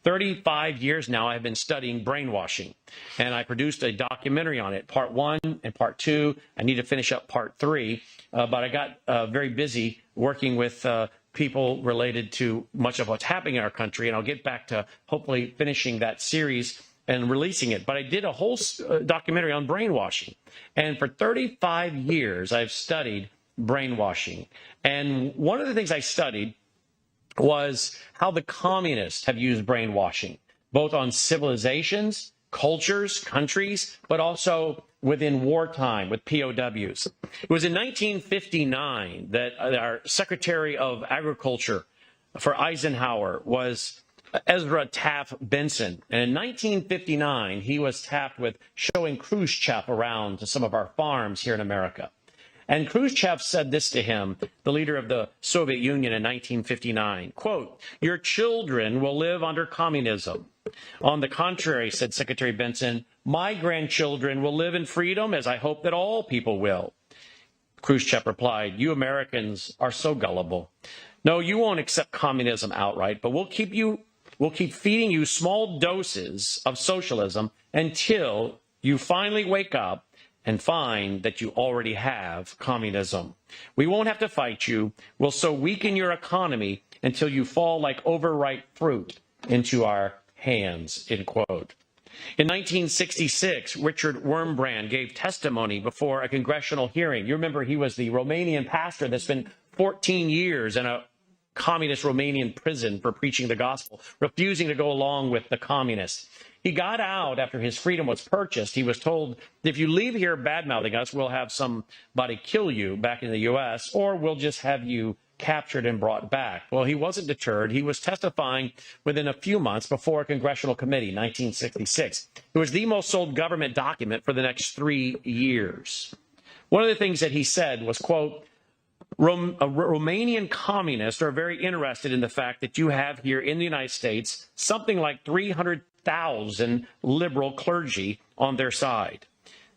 35 years now, I've been studying brainwashing, and I produced a documentary on it, part 1 and part 2. I need to finish up part 3, but I got very busy working with people related to much of what's happening in our country, and I'll get back to hopefully finishing that series and releasing it. But I did a whole documentary on brainwashing. And for 35 years, I've studied brainwashing. And one of the things I studied was how the communists have used brainwashing, both on civilizations, cultures, countries, but also within wartime with POWs. It was in 1959 that our Secretary of Agriculture for Eisenhower was Ezra Taft Benson. And in 1959, he was tasked with showing Khrushchev around to some of our farms here in America. And Khrushchev said this to him, the leader of the Soviet Union in 1959, quote, "Your children will live under communism. On the contrary," said Secretary Benson, "my grandchildren will live in freedom, as I hope that all people will." Khrushchev replied, "You Americans are so gullible. No, you won't accept communism outright, but we'll keep feeding you small doses of socialism until you finally wake up and find that you already have communism. We won't have to fight you. We'll so weaken your economy until you fall like overripe fruit into our hands," end quote. In 1966, Richard Wurmbrand gave testimony before a congressional hearing. You remember he was the Romanian pastor that spent 14 years in a communist Romanian prison for preaching the gospel, refusing to go along with the communists. He got out after his freedom was purchased. He was told, if you leave here bad-mouthing us, we'll have somebody kill you back in the U.S., or we'll just have you captured and brought back. Well, he wasn't deterred. He was testifying within a few months before a congressional committee, 1966. It was the most sold government document for the next 3 years. One of the things that he said was, quote, Romanian communists are very interested in the fact that you have here in the United States something like 300,000 liberal clergy on their side.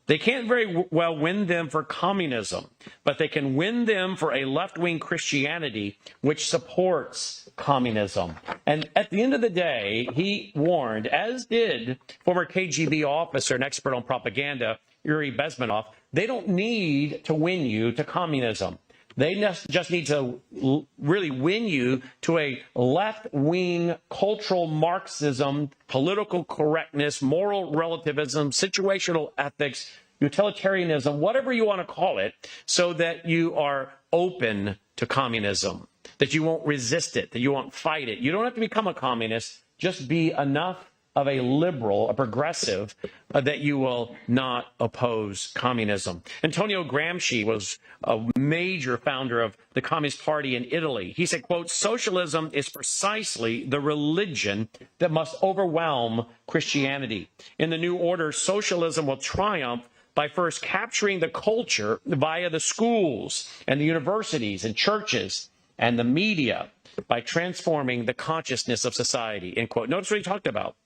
They can't very well win them for communism, but they can win them for a left-wing Christianity which supports communism. And at the end of the day, he warned, as did former KGB officer and expert on propaganda, Yuri Bezmenov, they don't need to win you to communism. They just need to really win you to a left-wing cultural Marxism, political correctness, moral relativism, situational ethics, utilitarianism, whatever you want to call it, so that you are open to communism, that you won't resist it, that you won't fight it. You don't have to become a communist. Just be enough of a liberal, a progressive, that you will not oppose communism. Antonio Gramsci was a major founder of the Communist Party in Italy. He said, quote, "Socialism is precisely the religion that must overwhelm Christianity. In the new order, socialism will triumph by first capturing the culture via the schools and the universities and churches and the media, by transforming the consciousness of society," end quote. Notice what he talked about.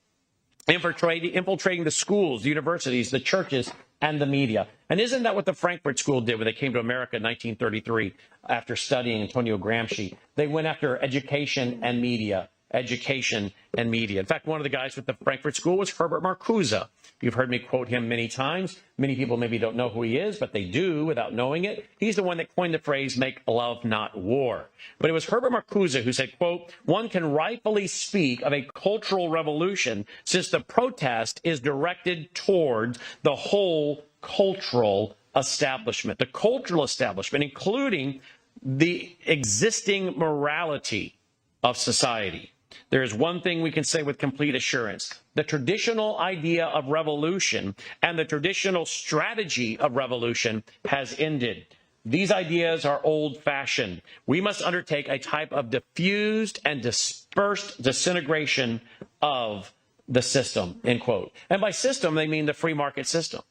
Infiltrating the schools, the universities, the churches, and the media. And isn't that what the Frankfurt School did when they came to America in 1933 after studying Antonio Gramsci? They went after education and media. Education and media. In fact, one of the guys with the Frankfurt School was Herbert Marcuse. You've heard me quote him many times. Many people maybe don't know who he is, but they do without knowing it. He's the one that coined the phrase, "make love, not war." But it was Herbert Marcuse who said, quote, "One can rightfully speak of a cultural revolution since the protest is directed toward the whole cultural establishment." The cultural establishment, including the existing morality of society. There is one thing we can say with complete assurance. The traditional idea of revolution and the traditional strategy of revolution has ended. These ideas are old-fashioned. We must undertake a type of diffused and dispersed disintegration of the system, end quote. And by system, they mean the free market system.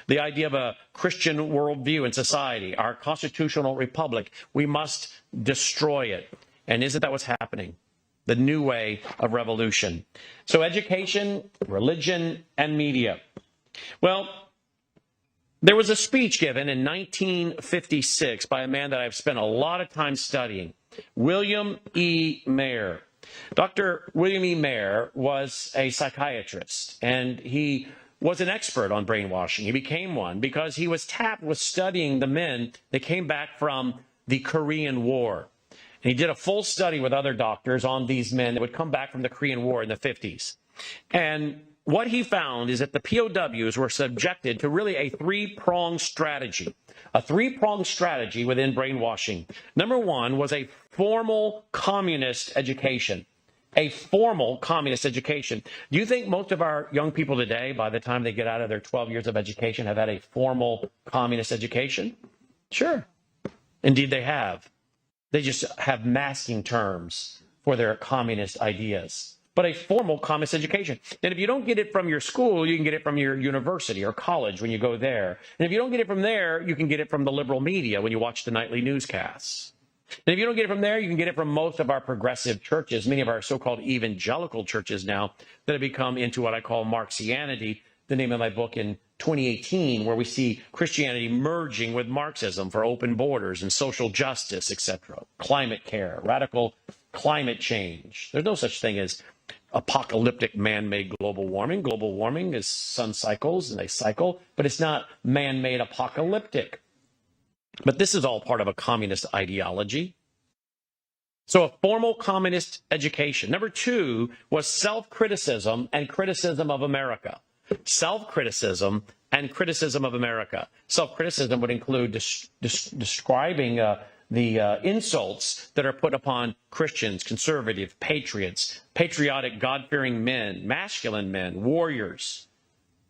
The idea of a Christian worldview in society, our constitutional republic, we must destroy it. And isn't that what's happening? The new way of revolution. So education, religion, and media. Well, there was a speech given in 1956 by a man that I've spent a lot of time studying, William E. Mayer. Dr. William E. Mayer was a psychiatrist, and he was an expert on brainwashing. He became one because he was tapped with studying the men that came back from the Korean War. And he did a full study with other doctors on these men that would come back from the Korean War in the 50s. And what he found is that the POWs were subjected to really a three-pronged strategy. A three-pronged strategy within brainwashing. Number one was a formal communist education. a formal communist education. Do you think most of our young people today, by the time they get out of their 12 years of education, have had a formal communist education? Sure. Indeed, they have. They just have masking terms for their communist ideas. But a formal communist education. And if you don't get it from your school, you can get it from your university or college when you go there. And if you don't get it from there, you can get it from the liberal media when you watch the nightly newscasts. And if you don't get it from there, you can get it from most of our progressive churches, many of our so-called evangelical churches now that have become into what I call Marxianity, the name of my book in 2018, where we see Christianity merging with Marxism for open borders and social justice, etc., climate care, radical climate change. There's no such thing as apocalyptic man-made global warming. Global warming is sun cycles, and they cycle, but it's not man-made apocalyptic. But this is all part of a communist ideology. So a formal communist education. Number two was self-criticism and criticism of America. Self-criticism and criticism of America. Self-criticism would include describing the insults that are put upon Christians, conservative, patriots, patriotic, God-fearing men, masculine men, warriors.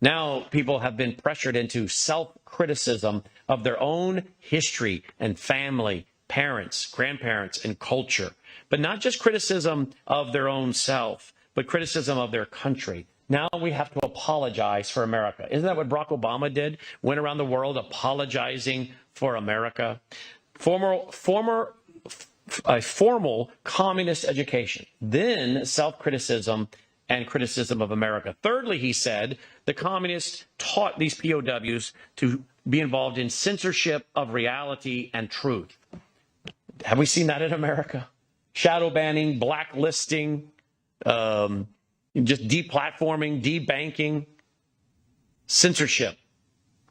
Now people have been pressured into self-criticism of their own history and family, parents, grandparents, and culture. But not just criticism of their own self, but criticism of their country. Now we have to apologize for America. Isn't that what Barack Obama did? Went around the world apologizing for America. A formal communist education. Then self-criticism and criticism of America. Thirdly, he said, the communists taught these POWs to be involved in censorship of reality and truth. Have we seen that in America? Shadow banning, blacklisting, just deplatforming, debanking, censorship,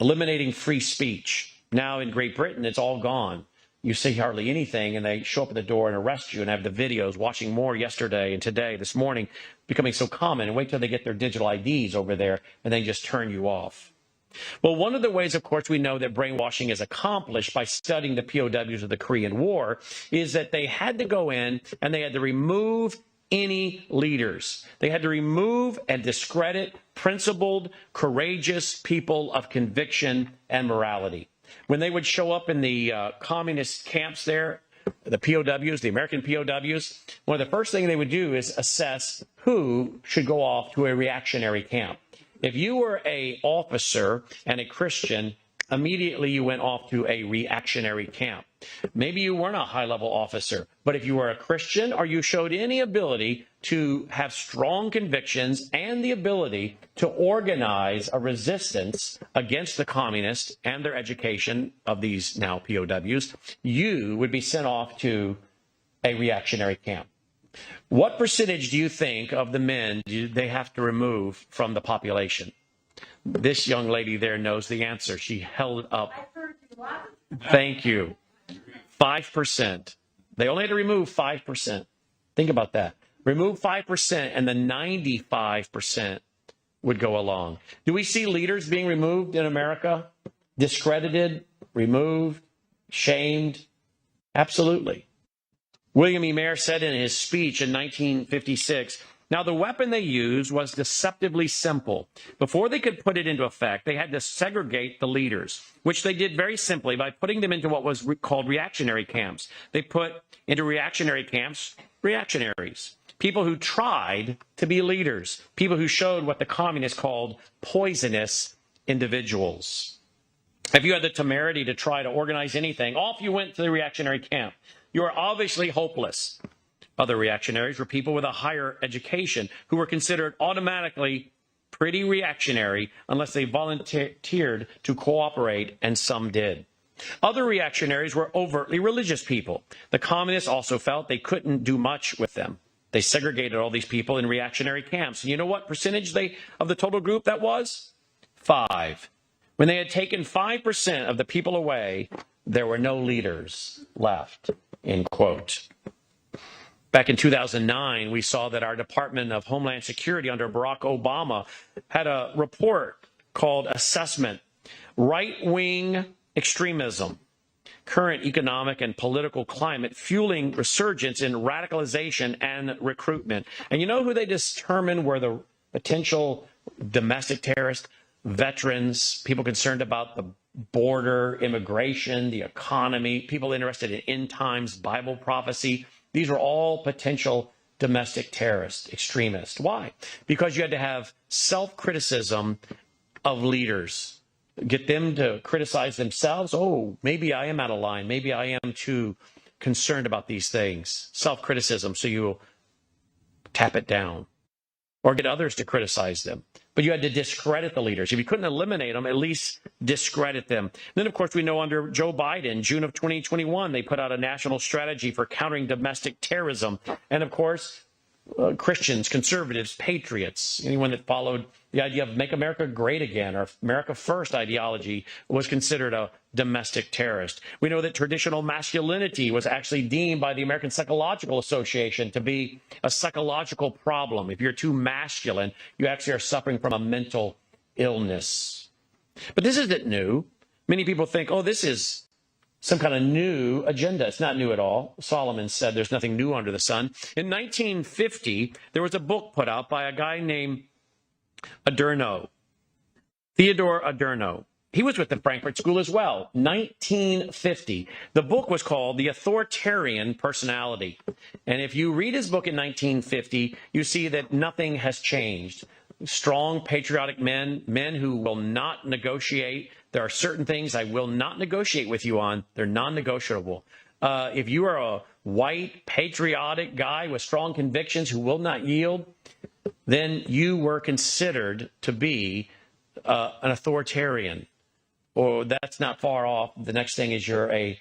eliminating free speech. Now in Great Britain, it's all gone. You say hardly anything, and they show up at the door and arrest you, and have the videos, watching more yesterday and today, this morning, becoming so common. And wait till they get their digital IDs over there, and they just turn you off. Well, one of the ways, of course, we know that brainwashing is accomplished by studying the POWs of the Korean War is that they had to go in and they had to remove any leaders. They had to remove and discredit principled, courageous people of conviction and morality. When they would show up in the communist camps there, the POWs, the American POWs, one of the first things they would do is assess who should go off to a reactionary camp. If you were an officer and a Christian, immediately you went off to a reactionary camp. Maybe you weren't a high-level officer, but if you were a Christian or you showed any ability to have strong convictions and the ability to organize a resistance against the communists and their education of these now POWs, you would be sent off to a reactionary camp. What percentage do you think of the men do they have to remove from the population? This young lady there knows the answer. She held up. Thank you. 5%. They only had to remove 5%. Think about that. Remove 5% and the 95% would go along. Do we see leaders being removed in America? Discredited, removed, shamed? Absolutely. William E. Mayer said in his speech in 1956, now the weapon they used was deceptively simple. Before they could put it into effect, they had to segregate the leaders, which they did very simply by putting them into what was called reactionary camps. They put into reactionary camps reactionaries, people who tried to be leaders, people who showed what the communists called poisonous individuals. If you had the temerity to try to organize anything, off you went to the reactionary camp. You are obviously hopeless. Other reactionaries were people with a higher education who were considered automatically pretty reactionary unless they volunteered to cooperate, and some did. Other reactionaries were overtly religious people. The communists also felt they couldn't do much with them. They segregated all these people in reactionary camps. And you know what percentage of the total group that was? 5. When they had taken 5% of the people away, there were no leaders left, end quote. Back in 2009, we saw that our Department of Homeland Security under Barack Obama had a report called Assessment, Right-Wing Extremism. current economic and political climate fueling resurgence in radicalization and recruitment. And you know who they determined were the potential domestic terrorists? Veterans, people concerned about the border, immigration, the economy, people interested in end times, Bible prophecy. These were all potential domestic terrorists, extremists. Why? Because you had to have self-criticism of leaders. Get them to criticize themselves. Oh, maybe I am out of line. Maybe I am too concerned about these things. Self-criticism, so you will tap it down. Or get others to criticize them. But you had to discredit the leaders. If you couldn't eliminate them, at least discredit them. Then, of course, we know under Joe Biden, June of 2021, they put out a national strategy for countering domestic terrorism. And, of course, Christians, conservatives, patriots, anyone that followed the idea of make America great again or America first ideology was considered a domestic terrorist. We know that traditional masculinity was actually deemed by the American Psychological Association to be a psychological problem. If you're too masculine, you actually are suffering from a mental illness. But this isn't new. Many people think, oh, this is some kind of new agenda. It's not new at all. Solomon said there's nothing new under the sun. In 1950, there was a book put out by a guy named Adorno, Theodore Adorno. He was with the Frankfurt School as well, 1950. The book was called The Authoritarian Personality. And if you read his book in 1950, you see that nothing has changed. Strong, patriotic men, men who will not negotiate. There are certain things I will not negotiate with you on. They're non-negotiable. If you are a white, patriotic guy with strong convictions who will not yield, then you were considered to be an authoritarian. Or that's not far off. The next thing is you're a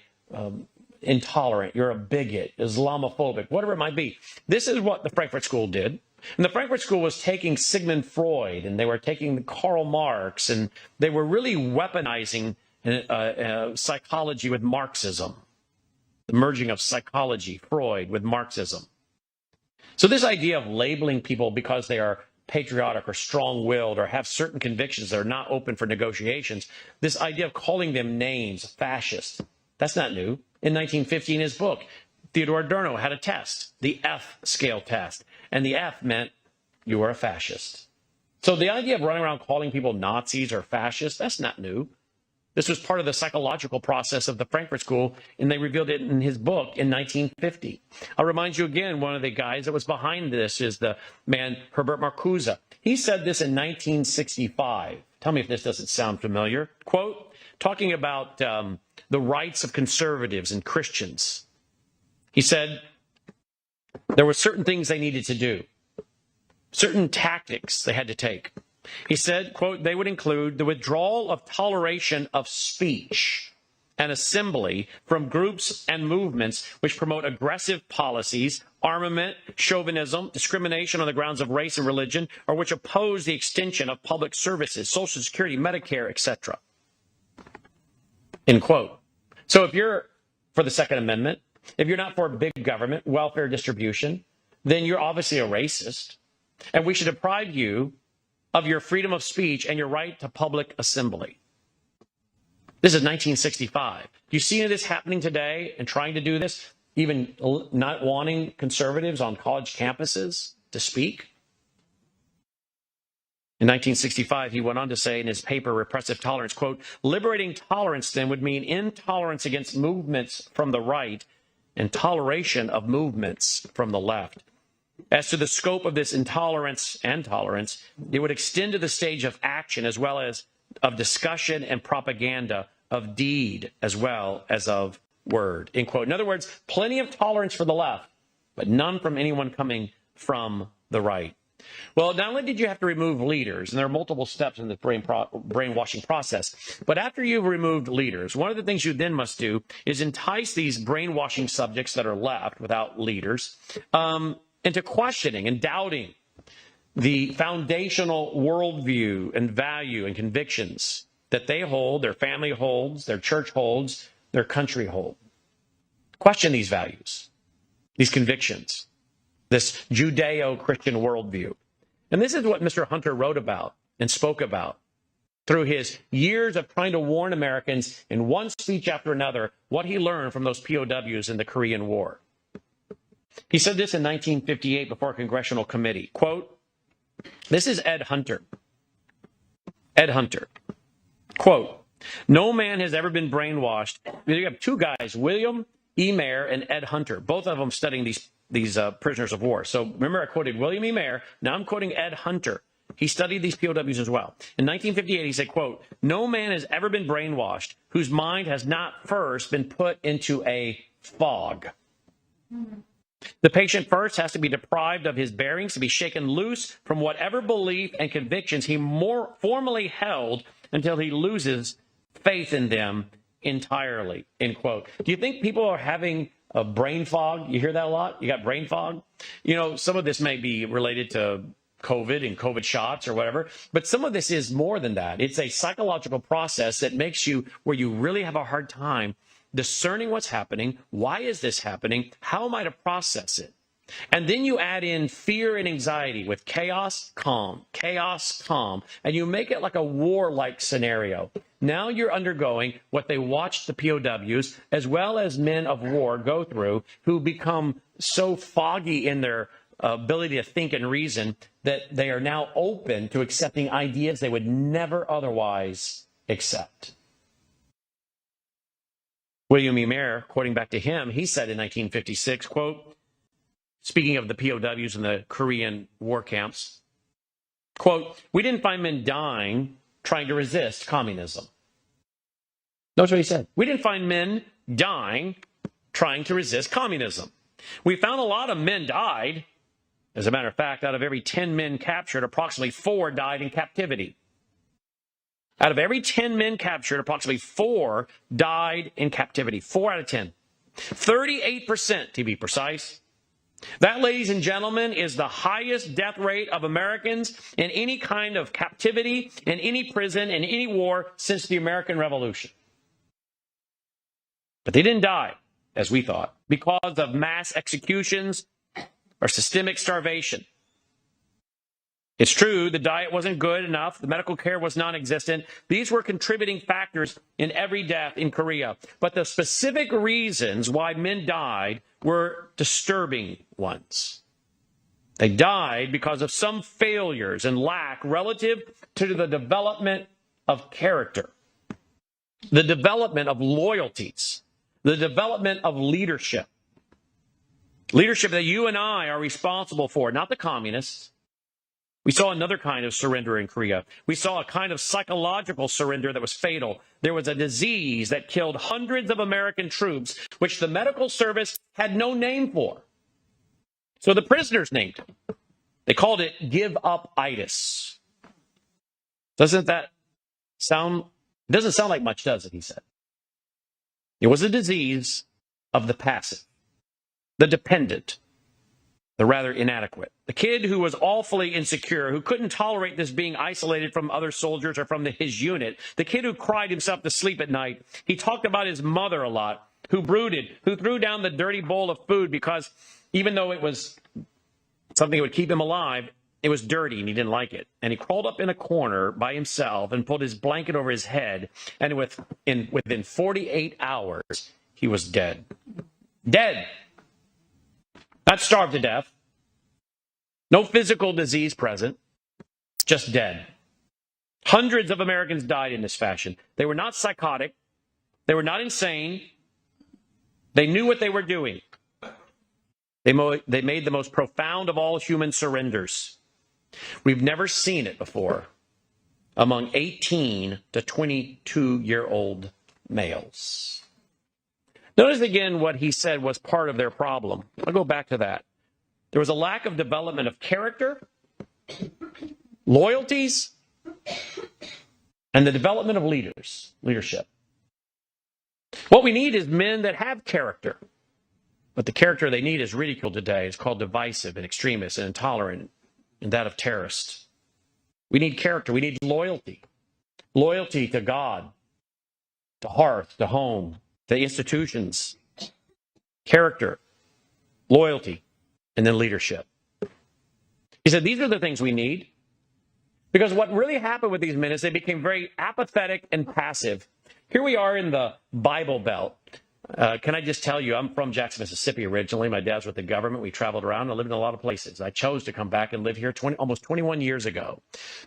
intolerant, you're a bigot, Islamophobic, whatever it might be. This is what the Frankfurt School did. And the Frankfurt School was taking Sigmund Freud, and they were taking Karl Marx, and they were really weaponizing psychology with Marxism, the merging of psychology, Freud, with Marxism. So this idea of labeling people because they are patriotic or strong-willed or have certain convictions that are not open for negotiations, this idea of calling them names, fascist, that's not new. In 1950, in his book, Theodore Adorno had a test, the F scale test, and the F meant you were a fascist. So the idea of running around calling people Nazis or fascists, that's not new. This was part of the psychological process of the Frankfurt School, and they revealed it in his book in 1950. I'll remind you again, one of the guys that was behind this is the man Herbert Marcuse. He said this in 1965. Tell me if this doesn't sound familiar. Quote, talking about the rights of conservatives and Christians. He said there were certain things they needed to do, certain tactics they had to take. He said, quote, they would include the withdrawal of toleration of speech and assembly from groups and movements which promote aggressive policies, armament, chauvinism, discrimination on the grounds of race and religion, or which oppose the extension of public services, Social Security, Medicare, etc. End quote. So if you're for the Second Amendment, if you're not for big government, welfare distribution, then you're obviously a racist. And we should deprive you of your freedom of speech and your right to public assembly. This is 1965. Do you see this happening today and trying to do this, even not wanting conservatives on college campuses to speak? In 1965, he went on to say in his paper, Repressive Tolerance, quote, liberating tolerance then would mean intolerance against movements from the right and toleration of movements from the left. As to the scope of this intolerance and tolerance, it would extend to the stage of action as well as of discussion and propaganda, of deed as well as of word, end quote. In other words, plenty of tolerance for the left, but none from anyone coming from the right. Well, not only did you have to remove leaders, and there are multiple steps in the brainwashing process, but after you've removed leaders, one of the things you then must do is entice these brainwashing subjects that are left without leaders into questioning and doubting the foundational worldview and value and convictions that they hold, their family holds, their church holds, their country holds. Question these values, these convictions, this Judeo-Christian worldview. And this is what Mr. Hunter wrote about and spoke about. through his years of trying to warn Americans in one speech after another what he learned from those POWs in the Korean War. He said this in 1958 before a congressional committee. Quote, this is Ed Hunter. Ed Hunter. Quote, no man has ever been brainwashed. You have two guys, William E. Mayer and Ed Hunter, both of them studying these prisoners of war. So remember, I quoted William E. Mayer. Now I'm quoting Ed Hunter. He studied these POWs as well. In 1958, he said, quote, no man has ever been brainwashed whose mind has not first been put into a fog. The patient first has to be deprived of his bearings, to be shaken loose from whatever belief and convictions he more formally held until he loses faith in them entirely, end quote. Do you think people are having a brain fog? You hear that a lot? You got brain fog? You know, some of this may be related to COVID and COVID shots or whatever, but some of this is more than that. It's a psychological process that makes you where you really have a hard time discerning what's happening. Why is this happening? How am I to process it? And then you add in fear and anxiety with chaos, calm, and you make it like a war-like scenario. Now you're undergoing what they watched the POWs as well as men of war go through, who become so foggy in their ability to think and reason that they are now open to accepting ideas they would never otherwise accept. William E. Mayer, quoting back to him, he said in 1956, quote, speaking of the POWs in the Korean war camps, quote, we didn't find men dying trying to resist communism. Notice what he said. We didn't find men dying trying to resist communism. We found a lot of men died. As a matter of fact, out of every 10 men captured, approximately 4 died in captivity. Out of every 10 men captured, approximately 4 died in captivity. 4 out of 10. 38%, to be precise. That, ladies and gentlemen, is the highest death rate of Americans in any kind of captivity, in any prison, in any war since the American Revolution. But they didn't die, as we thought, because of mass executions or systemic starvation. It's true, the diet wasn't good enough. The medical care was non-existent. These were contributing factors in every death in Korea. But the specific reasons why men died were disturbing ones. They died because of some failures and lack relative to the development of character, the development of loyalties, the development of leadership. Leadership that you and I are responsible for, not the communists. We saw another kind of surrender in Korea. We saw a kind of psychological surrender that was fatal. There was a disease that killed hundreds of American troops, which the medical service had no name for. So the prisoners named it. They called it give-up-itis. Doesn't sound like much, does it, he said. It was a disease of the passive, the dependent, the rather inadequate. The kid who was awfully insecure, who couldn't tolerate this being isolated from other soldiers or from his unit. The kid who cried himself to sleep at night. He talked about his mother a lot, who brooded, who threw down the dirty bowl of food because even though it was something that would keep him alive, it was dirty and he didn't like it. And he crawled up in a corner by himself and pulled his blanket over his head. And within 48 hours, he was dead. Dead. Not starved to death. No physical disease present. Just dead. Hundreds of Americans died in this fashion. They were not psychotic. They were not insane. They knew what they were doing. They made the most profound of all human surrenders. We've never seen it before among 18 to 22-year-old males. Notice again what he said was part of their problem. I'll go back to that. There was a lack of development of character, loyalties, and the development of leadership. What we need is men that have character. But the character they need is ridiculed today. It's called divisive and extremist and intolerant, and that of terrorists. We need character. We need loyalty. Loyalty to God, to hearth, to home, to institutions. Character, loyalty, and then leadership. He said, these are the things we need. Because what really happened with these men is they became very apathetic and passive. Here we are in the Bible Belt. Can I just tell you, I'm from Jackson, Mississippi originally. My dad's with the government. We traveled around. I lived in a lot of places. I chose to come back and live here almost 21 years ago.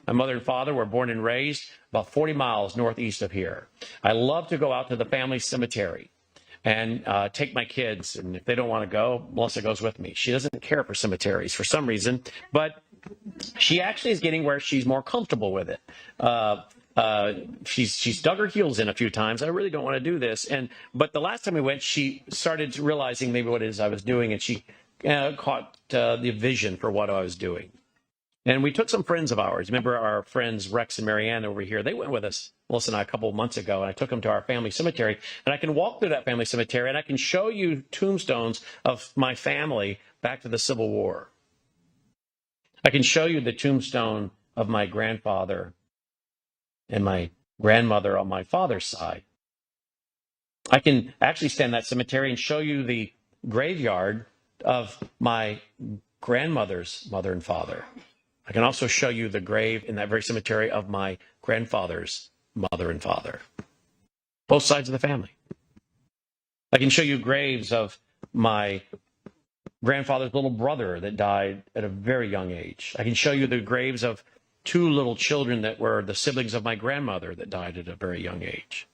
My mother and father were born and raised about 40 miles northeast of here. I love to go out to the family cemetery and take my kids. And if they don't want to go, Melissa goes with me. She doesn't care for cemeteries for some reason, but she actually is getting where she's more comfortable with it. She's dug her heels in a few times. I really don't want to do this. But the last time we went, she started realizing maybe what it is I was doing, and she caught the vision for what I was doing. And we took some friends of ours. Remember our friends Rex and Marianne over here? They went with us, Melissa and I, a couple of months ago, and I took them to our family cemetery. And I can walk through that family cemetery, and I can show you tombstones of my family back to the Civil War. I can show you the tombstone of my grandfather and my grandmother on my father's side. I can actually stand in that cemetery and show you the graveyard of my grandmother's mother and father. I can also show you the grave in that very cemetery of my grandfather's mother and father. Both sides of the family. I can show you graves of my grandfather's little brother that died at a very young age. I can show you the graves of two little children that were the siblings of my grandmother that died at a very young age.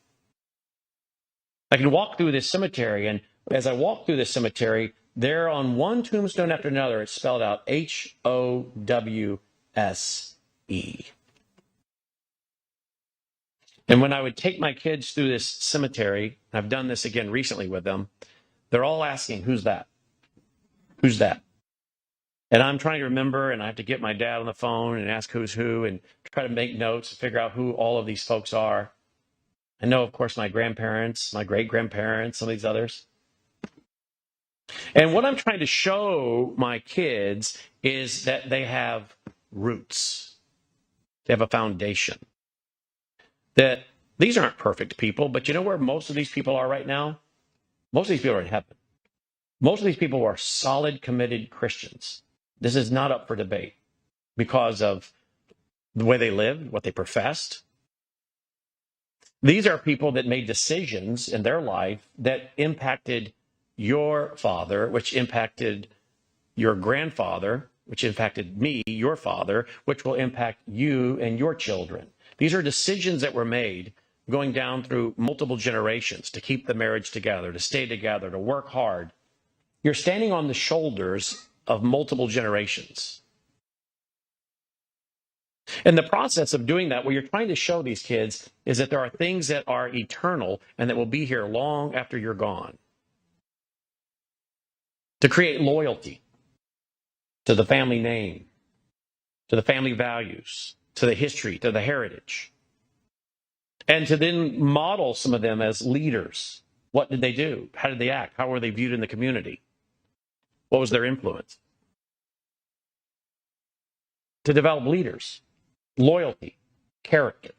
I can walk through this cemetery, and as I walk through this cemetery, there on one tombstone after another, it's spelled out Howse. And when I would take my kids through this cemetery, and I've done this again recently with them, they're all asking, who's that? Who's that? And I'm trying to remember, and I have to get my dad on the phone and ask who's who and try to make notes and figure out who all of these folks are. I know, of course, my grandparents, my great-grandparents, some of these others. And what I'm trying to show my kids is that they have roots. They have a foundation. That these aren't perfect people, but you know where most of these people are right now? Most of these people are in heaven. Most of these people are solid, committed Christians. This is not up for debate because of the way they lived, what they professed. These are people that made decisions in their life that impacted your father, which impacted your grandfather, which impacted me, your father, which will impact you and your children. These are decisions that were made going down through multiple generations to keep the marriage together, to stay together, to work hard. You're standing on the shoulders of multiple generations. And the process of doing that, what you're trying to show these kids is that there are things that are eternal and that will be here long after you're gone. To create loyalty to the family name, to the family values, to the history, to the heritage. And to then model some of them as leaders. What did they do? How did they act? How were they viewed in the community? What was their influence? To develop leaders, loyalty, character.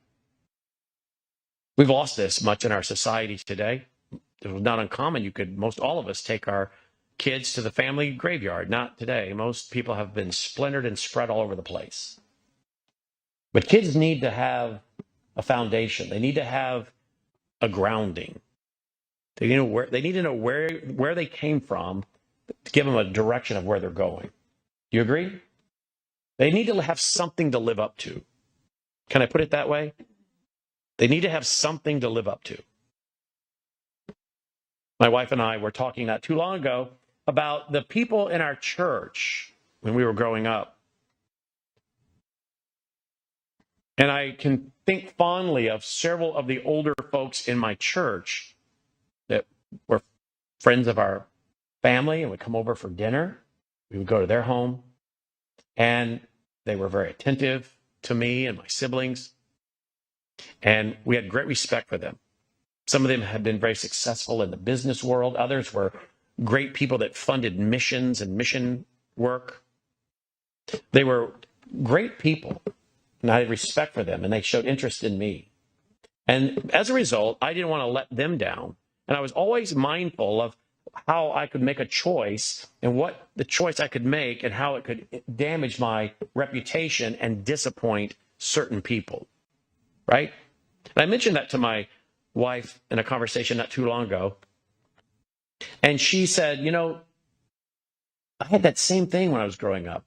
We've lost this much in our societies today. It was not uncommon. Most all of us take our kids to the family graveyard. Not today. Most people have been splintered and spread all over the place. But kids need to have a foundation. They need to have a grounding. They need to know where they came from to give them a direction of where they're going. Do you agree? They need to have something to live up to. Can I put it that way? They need to have something to live up to. My wife and I were talking not too long ago about the people in our church when we were growing up. And I can think fondly of several of the older folks in my church that were friends of our family and would come over for dinner. We would go to their home, and they were very attentive to me and my siblings, and we had great respect for them. Some of them had been very successful in the business world. Others were great people that funded missions and mission work. They were great people, and I had respect for them, and they showed interest in me. And as a result, I didn't want to let them down, and I was always mindful of how I could make a choice and what the choice I could make and how it could damage my reputation and disappoint certain people, right? And I mentioned that to my wife in a conversation not too long ago. And she said, I had that same thing when I was growing up.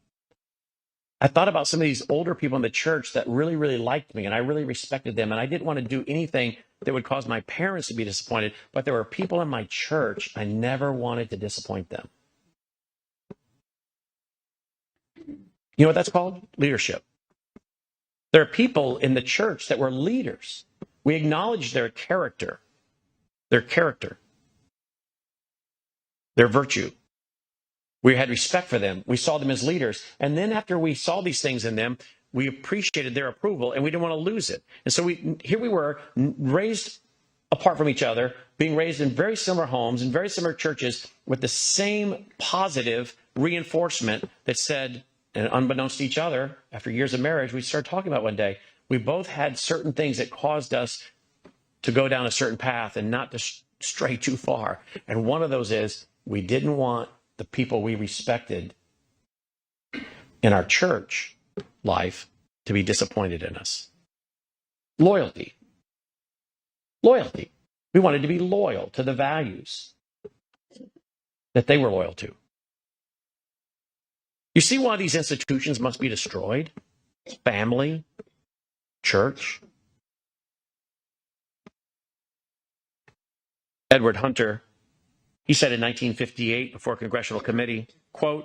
I thought about some of these older people in the church that really, really liked me, and I really respected them, and I didn't want to do anything that would cause my parents to be disappointed, but there were people in my church I never wanted to disappoint them. You know what that's called? Leadership. There are people in the church that were leaders. We acknowledge their character, their virtue. We had respect for them. We saw them as leaders. And then after we saw these things in them, we appreciated their approval and we didn't want to lose it. And so here we were, raised apart from each other, being raised in very similar homes, in very similar churches, with the same positive reinforcement that said, and unbeknownst to each other, after years of marriage, we started talking about one day, we both had certain things that caused us to go down a certain path and not to stray too far. And one of those is we didn't want the people we respected in our church life to be disappointed in us. Loyalty. We wanted to be loyal to the values that they were loyal to. You see why these institutions must be destroyed? Family, church. Edward Hunter, he said in 1958 before a congressional committee, quote,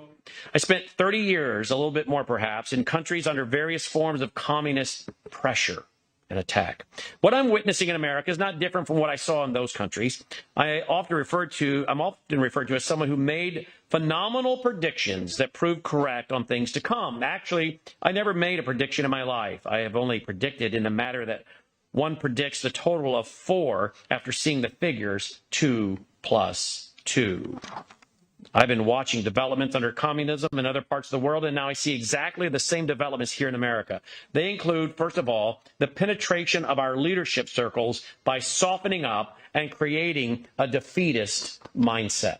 I spent 30 years, a little bit more perhaps, in countries under various forms of communist pressure and attack. What I'm witnessing in America is not different from what I saw in those countries. I'm often referred to as someone who made phenomenal predictions that proved correct on things to come. Actually, I never made a prediction in my life. I have only predicted in the matter that one predicts the total of 4 after seeing the figures 2 plus 2. I've been watching developments under communism in other parts of the world, and now I see exactly the same developments here in America. They include, first of all, the penetration of our leadership circles by softening up and creating a defeatist mindset.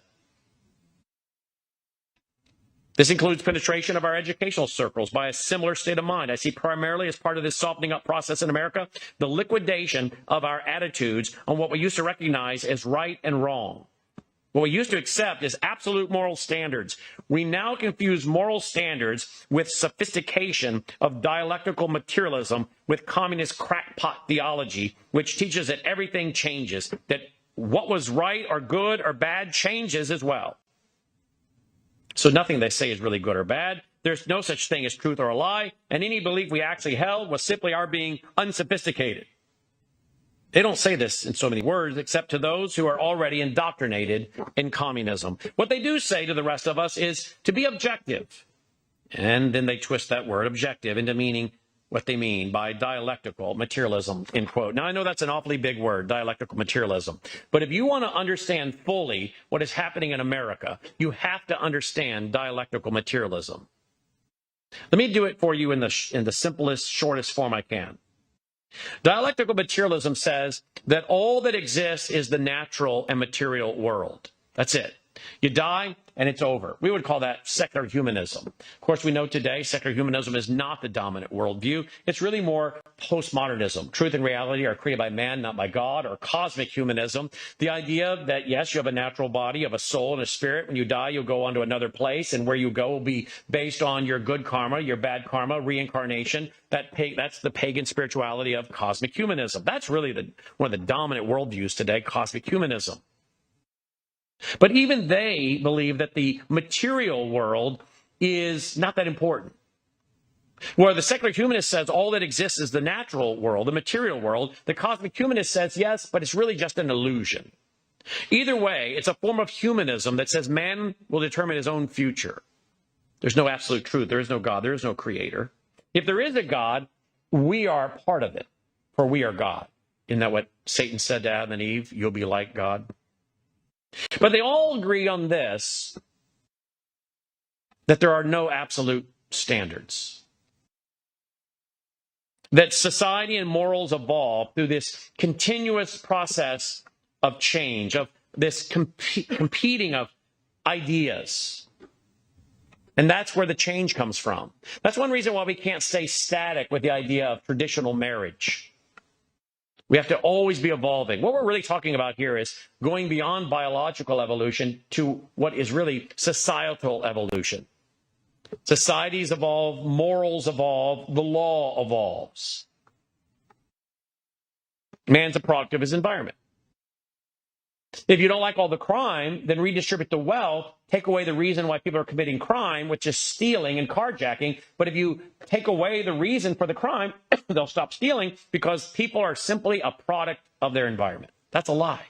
This includes penetration of our educational circles by a similar state of mind. I see primarily as part of this softening up process in America, the liquidation of our attitudes on what we used to recognize as right and wrong. What we used to accept as absolute moral standards. We now confuse moral standards with sophistication of dialectical materialism with communist crackpot theology, which teaches that everything changes, that what was right or good or bad changes as well. So nothing they say is really good or bad. There's no such thing as truth or a lie, and any belief we actually held was simply our being unsophisticated. They don't say this in so many words, except to those who are already indoctrinated in communism. What they do say to the rest of us is to be objective. And then they twist that word objective into meaning what they mean by dialectical materialism, end quote. Now, I know that's an awfully big word, dialectical materialism. But if you want to understand fully what is happening in America, you have to understand dialectical materialism. Let me do it for you in the simplest, shortest form I can. Dialectical materialism says that all that exists is the natural and material world. That's it. You die and it's over. We would call that secular humanism. Of course, we know today secular humanism is not the dominant worldview. It's really more postmodernism. Truth and reality are created by man, not by God, or cosmic humanism. The idea that, yes, you have a natural body, you have a soul and a spirit. When you die, you'll go on to another place, and where you go will be based on your good karma, your bad karma, reincarnation. That's the pagan spirituality of cosmic humanism. That's really one of the dominant worldviews today, cosmic humanism. But even they believe that the material world is not that important. Where the secular humanist says all that exists is the natural world, the material world, the cosmic humanist says yes, but it's really just an illusion. Either way, it's a form of humanism that says man will determine his own future. There's no absolute truth. There is no God. There is no creator. If there is a God, we are part of it, for we are God. Isn't that what Satan said to Adam and Eve? You'll be like God. But they all agree on this, that there are no absolute standards. That society and morals evolve through this continuous process of change, of this competing of ideas. And that's where the change comes from. That's one reason why we can't stay static with the idea of traditional marriage. We have to always be evolving. What we're really talking about here is going beyond biological evolution to what is really societal evolution. Societies evolve, morals evolve, the law evolves. Man's a product of his environment. If you don't like all the crime, then redistribute the wealth, take away the reason why people are committing crime, which is stealing and carjacking. But if you take away the reason for the crime, they'll stop stealing because people are simply a product of their environment. That's a lie.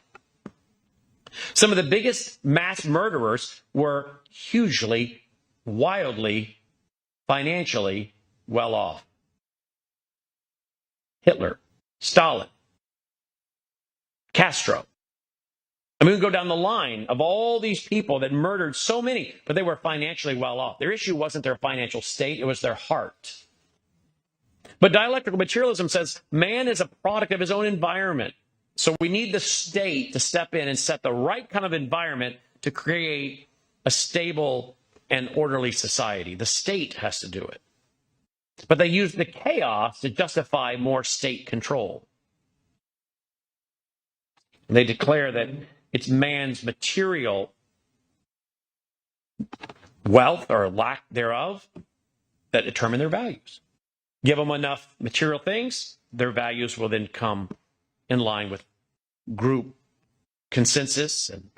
Some of the biggest mass murderers were hugely, wildly, financially well off. Hitler, Stalin, Castro. I mean, we go down the line of all these people that murdered so many, but they were financially well off. Their issue wasn't their financial state, it was their heart. But dialectical materialism says man is a product of his own environment. So we need the state to step in and set the right kind of environment to create a stable and orderly society. The state has to do it. But they use the chaos to justify more state control. And they declare that it's man's material wealth or lack thereof that determine their values. Give them enough material things, their values will then come in line with group consensus and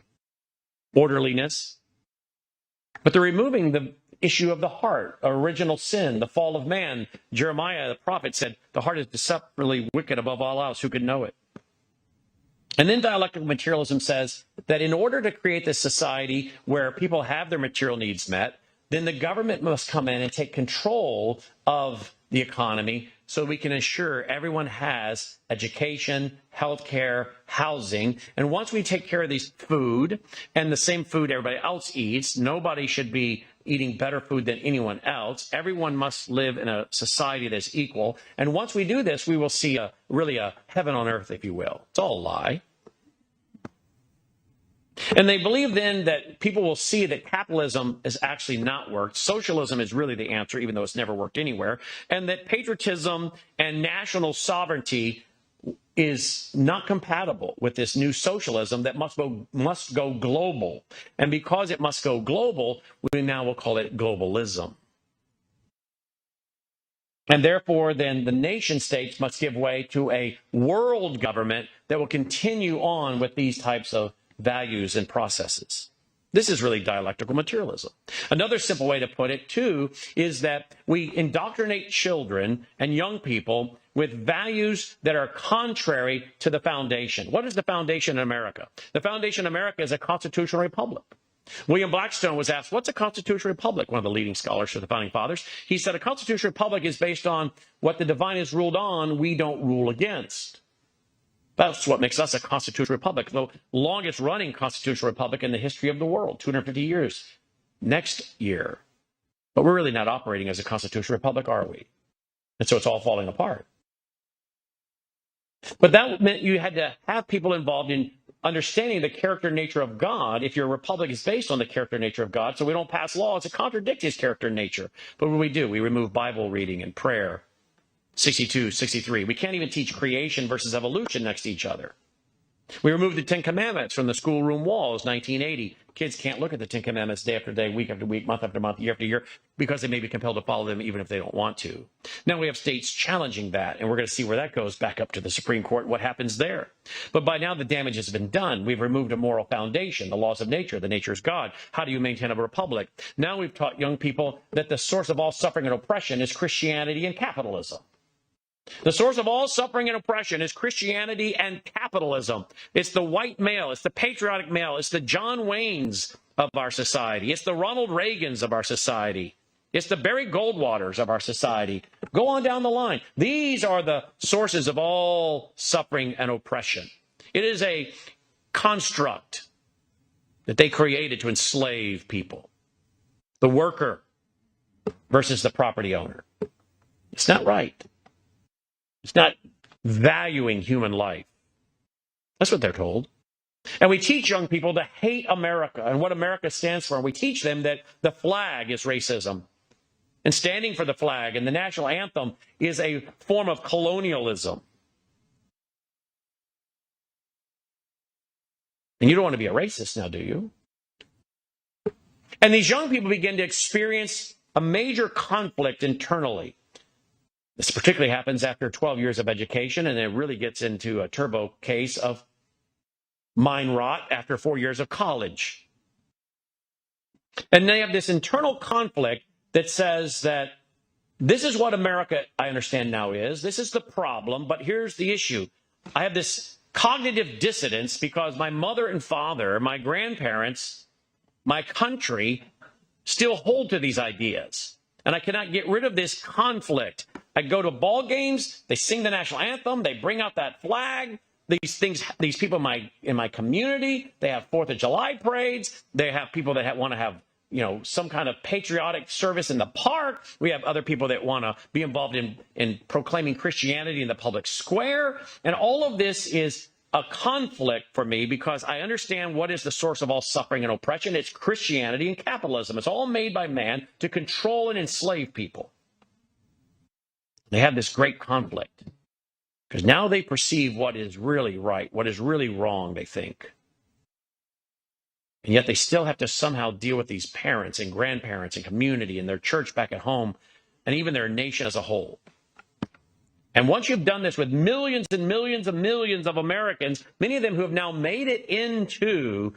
orderliness. But they're removing the issue of the heart, original sin, the fall of man. Jeremiah, the prophet, said, the heart is deceptively wicked above all else. Who could know it? And then dialectical materialism says that in order to create this society where people have their material needs met, then the government must come in and take control of the economy so we can ensure everyone has education, healthcare, housing. And once we take care of these food and the same food everybody else eats, nobody should be eating better food than anyone else. Everyone must live in a society that's equal. And once we do this, we will see really a heaven on earth, if you will. It's all a lie. And they believe then that people will see that capitalism has actually not worked. Socialism is really the answer, even though it's never worked anywhere. And that patriotism and national sovereignty is not compatible with this new socialism that must go global. And because it must go global, we now will call it globalism. And therefore, then the nation states must give way to a world government that will continue on with these types of values and processes. This is really dialectical materialism. Another simple way to put it, too, is that we indoctrinate children and young people with values that are contrary to the foundation. What is the foundation in America? The foundation in America is a constitutional republic. William Blackstone was asked, what's a constitutional republic? One of the leading scholars for the Founding Fathers. He said, a constitutional republic is based on what the divine has ruled on, we don't rule against. That's what makes us a constitutional republic, the longest running constitutional republic in the history of the world, 250 years next year. But we're really not operating as a constitutional republic, are we? And so it's all falling apart. But that meant you had to have people involved in understanding the character and nature of God if your republic is based on the character and nature of God. So we don't pass laws that contradict his character and nature. But what do? We remove Bible reading and prayer. 62, 63. We can't even teach creation versus evolution next to each other. We removed the Ten Commandments from the schoolroom walls, 1980. Kids can't look at the Ten Commandments day after day, week after week, month after month, year after year, because they may be compelled to follow them even if they don't want to. Now we have states challenging that, and we're going to see where that goes back up to the Supreme Court, what happens there. But by now the damage has been done. We've removed a moral foundation, the laws of nature. The nature is God. How do you maintain a republic? Now we've taught young people that the source of all suffering and oppression is Christianity and capitalism. The source of all suffering and oppression is Christianity and capitalism. It's the white male. It's the patriotic male. It's the John Waynes of our society. It's the Ronald Reagans of our society. It's the Barry Goldwaters of our society. Go on down the line. These are the sources of all suffering and oppression. It is a construct that they created to enslave people. The worker versus the property owner. It's not right. It's not valuing human life. That's what they're told. And we teach young people to hate America and what America stands for. And we teach them that the flag is racism. And standing for the flag and the national anthem is a form of colonialism. And you don't want to be a racist now, do you? And these young people begin to experience a major conflict internally. This particularly happens after 12 years of education, and it really gets into a turbo case of mind rot after 4 years of college. And they have this internal conflict that says that this is what America, I understand now, is. This is the problem, but here's the issue. I have this cognitive dissonance because my mother and father, my grandparents, my country still hold to these ideas. And I cannot get rid of this conflict. I go to ball games, they sing the national anthem, they bring out that flag. These people in my community, they have 4th of July parades. They have people that want to have some kind of patriotic service in the park. We have other people that want to be involved in proclaiming Christianity in the public square. And all of this is a conflict for me because I understand what is the source of all suffering and oppression. It's Christianity and capitalism. It's all made by man to control and enslave people. They have this great conflict because now they perceive what is really right, what is really wrong, they think. And yet they still have to somehow deal with these parents and grandparents and community and their church back at home and even their nation as a whole. And once you've done this with millions and millions and millions of Americans, many of them who have now made it into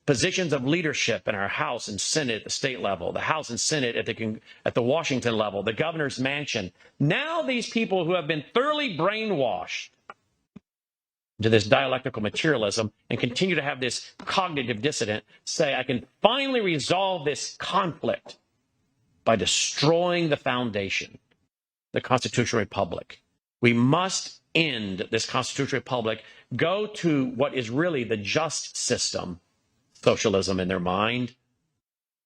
positions of leadership in our House and Senate at the state level, the House and Senate at the Washington level, the governor's mansion, now these people who have been thoroughly brainwashed to this dialectical materialism and continue to have this cognitive dissonance say, I can finally resolve this conflict by destroying the foundation, the constitutional republic. We must end this constitutional republic, go to what is really the just system, socialism in their mind,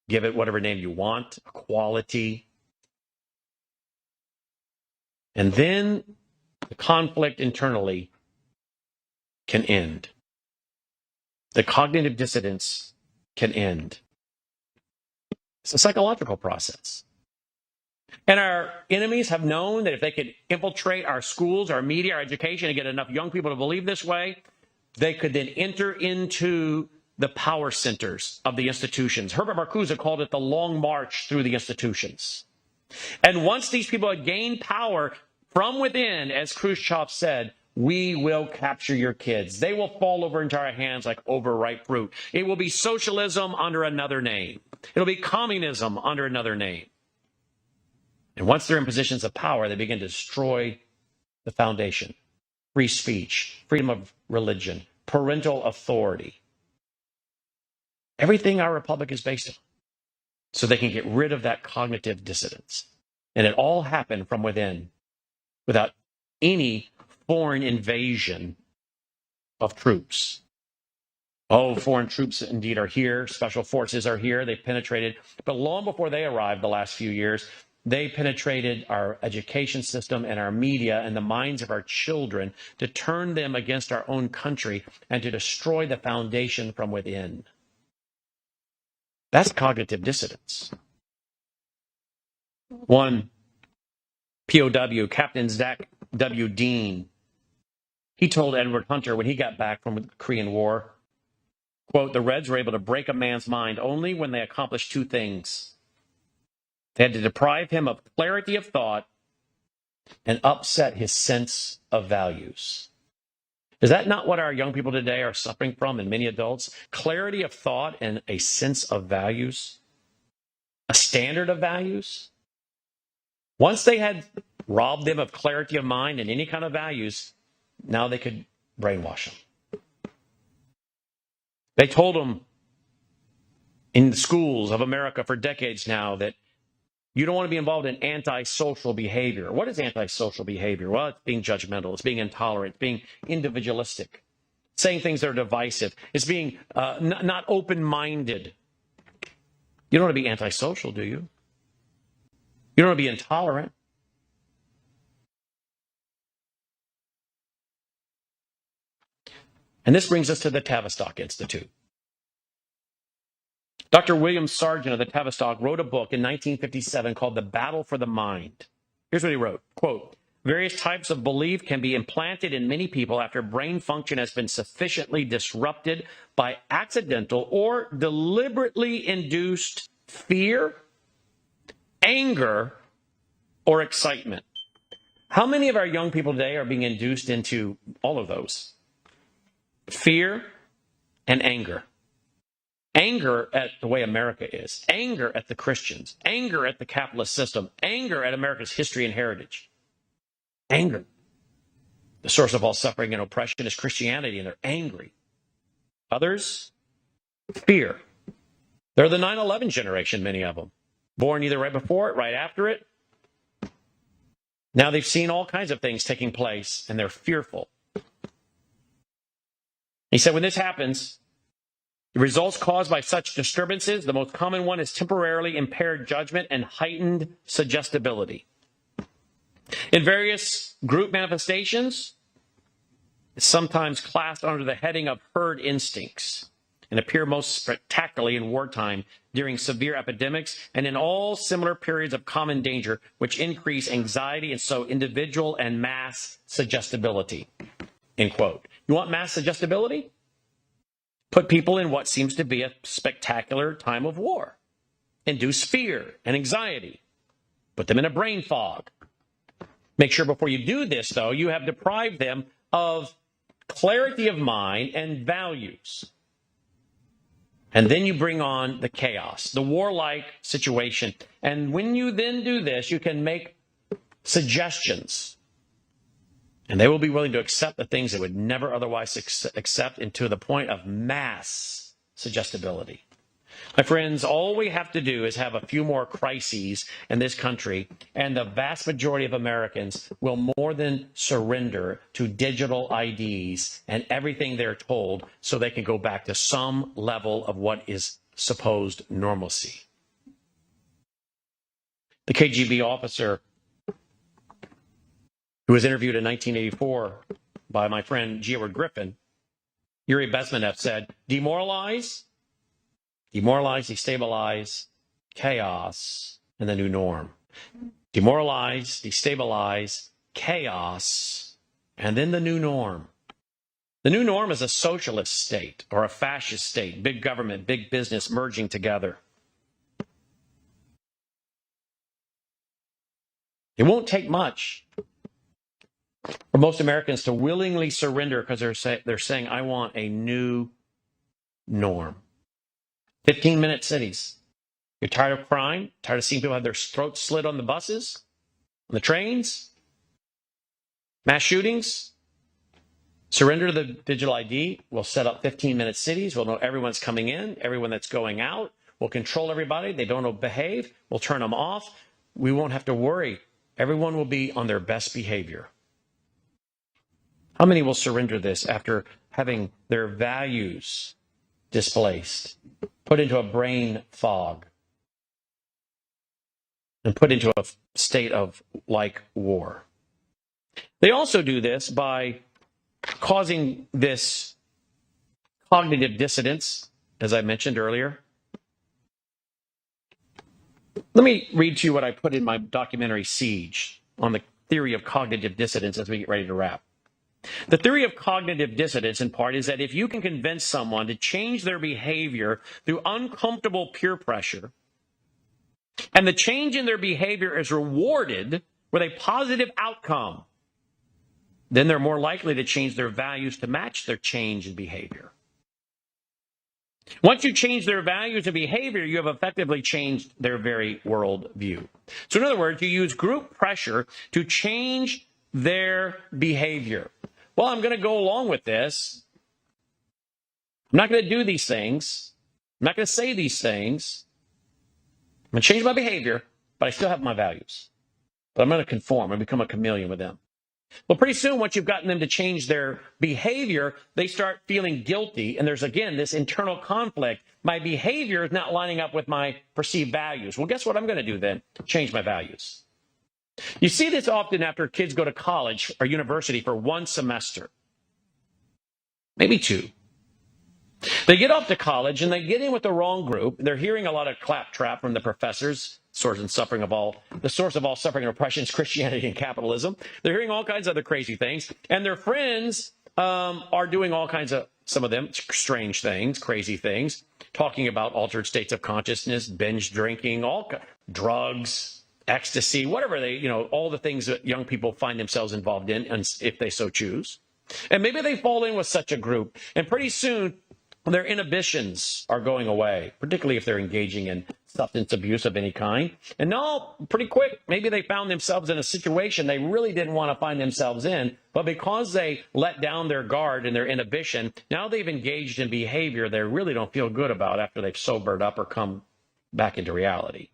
give it whatever name you want, equality. And then the conflict internally can end. The cognitive dissonance can end. It's a psychological process. And our enemies have known that if they could infiltrate our schools, our media, our education, and get enough young people to believe this way, they could then enter into the power centers of the institutions. Herbert Marcuse called it the long march through the institutions. And once these people had gained power from within, as Khrushchev said, we will capture your kids. They will fall over into our hands like overripe fruit. It will be socialism under another name. It'll be communism under another name. And once they're in positions of power, they begin to destroy the foundation. Free speech, freedom of religion, parental authority. Everything our republic is based on. So they can get rid of that cognitive dissonance. And it all happened from within without any foreign invasion of troops. Oh, foreign troops indeed are here. Special forces are here. They've penetrated. But long before they arrived the last few years, they penetrated our education system and our media and the minds of our children to turn them against our own country and to destroy the foundation from within. That's cognitive dissonance. One POW, Captain Zach W. Dean, he told Edward Hunter when he got back from the Korean War, quote, the Reds were able to break a man's mind only when they accomplished two things. They had to deprive him of clarity of thought and upset his sense of values. Is that not what our young people today are suffering from, and many adults? Clarity of thought and a sense of values, a standard of values. Once they had robbed them of clarity of mind and any kind of values, now they could brainwash them. They told them in the schools of America for decades now that you don't want to be involved in antisocial behavior. What is antisocial behavior? Well, it's being judgmental. It's being intolerant. It's being individualistic. Saying things that are divisive. It's being not open-minded. You don't want to be antisocial, do you? You don't want to be intolerant. And this brings us to the Tavistock Institute. Dr. William Sargent of the Tavistock wrote a book in 1957 called The Battle for the Mind. Here's what he wrote, quote, various types of belief can be implanted in many people after brain function has been sufficiently disrupted by accidental or deliberately induced fear, anger, or excitement. How many of our young people today are being induced into all of those? Fear and anger. Anger at the way America is, anger at the Christians, anger at the capitalist system, anger at America's history and heritage. Anger. The source of all suffering and oppression is Christianity, and they're angry. Others, fear. They're the 9/11 generation, many of them. Born either right before it, right after it. Now they've seen all kinds of things taking place, and they're fearful. He said, when this happens, the results caused by such disturbances, the most common one is temporarily impaired judgment and heightened suggestibility. In various group manifestations, it's sometimes classed under the heading of herd instincts and appear most spectacularly in wartime, during severe epidemics, and in all similar periods of common danger, which increase anxiety and so individual and mass suggestibility. End quote. You want mass suggestibility? Put people in what seems to be a spectacular time of war. Induce fear and anxiety. Put them in a brain fog. Make sure before you do this, though, you have deprived them of clarity of mind and values. And then you bring on the chaos, the warlike situation. And when you then do this, you can make suggestions. And they will be willing to accept the things they would never otherwise accept, and to the point of mass suggestibility. My friends, all we have to do is have a few more crises in this country, and the vast majority of Americans will more than surrender to digital IDs and everything they're told, so they can go back to some level of what is supposed normalcy. The KGB officer who was interviewed in 1984 by my friend George Griffin, Yuri Bezmenov, said, demoralize, destabilize, chaos, and the new norm. Demoralize, destabilize, chaos, and then the new norm. The new norm is a socialist state or a fascist state, big government, big business merging together. It won't take much for most Americans to willingly surrender, because they're saying, I want a new norm. 15-minute cities. You're tired of crime? Tired of seeing people have their throats slit on the buses? On the trains? Mass shootings? Surrender to the digital ID. We'll set up 15-minute cities. We'll know everyone's coming in, everyone that's going out. We'll control everybody. They don't behave. We'll turn them off. We won't have to worry. Everyone will be on their best behavior. How many will surrender this after having their values displaced, put into a brain fog, and put into a state of like war? They also do this by causing this cognitive dissonance, as I mentioned earlier. Let me read to you what I put in my documentary Siege on the theory of cognitive dissonance as we get ready to wrap. The theory of cognitive dissonance, in part, is that if you can convince someone to change their behavior through uncomfortable peer pressure, and the change in their behavior is rewarded with a positive outcome, then they're more likely to change their values to match their change in behavior. Once you change their values and behavior, you have effectively changed their very worldview. So in other words, you use group pressure to change their behavior. Well, I'm going to go along with this. I'm not going to do these things. I'm not going to say these things. I'm going to change my behavior, but I still have my values. But I'm going to conform and become a chameleon with them. Well, pretty soon, once you've gotten them to change their behavior, they start feeling guilty. And there's, again, this internal conflict. My behavior is not lining up with my perceived values. Well, guess what I'm going to do then? Change my values. You see this often after kids go to college or university for one semester. maybe 2. They get off to college and they get in with the wrong group. They're hearing a lot of claptrap from the professors. The source of all suffering and oppression is Christianity and capitalism. They're hearing all kinds of other crazy things, and their friends are doing all kinds of, some of them, strange things, crazy things, talking about altered states of consciousness, binge drinking, drugs, ecstasy, whatever all the things that young people find themselves involved in, and if they so choose. And maybe they fall in with such a group, and pretty soon their inhibitions are going away, particularly if they're engaging in substance abuse of any kind. And now, pretty quick, maybe they found themselves in a situation they really didn't want to find themselves in, but because they let down their guard and their inhibition, now they've engaged in behavior they really don't feel good about after they've sobered up or come back into reality.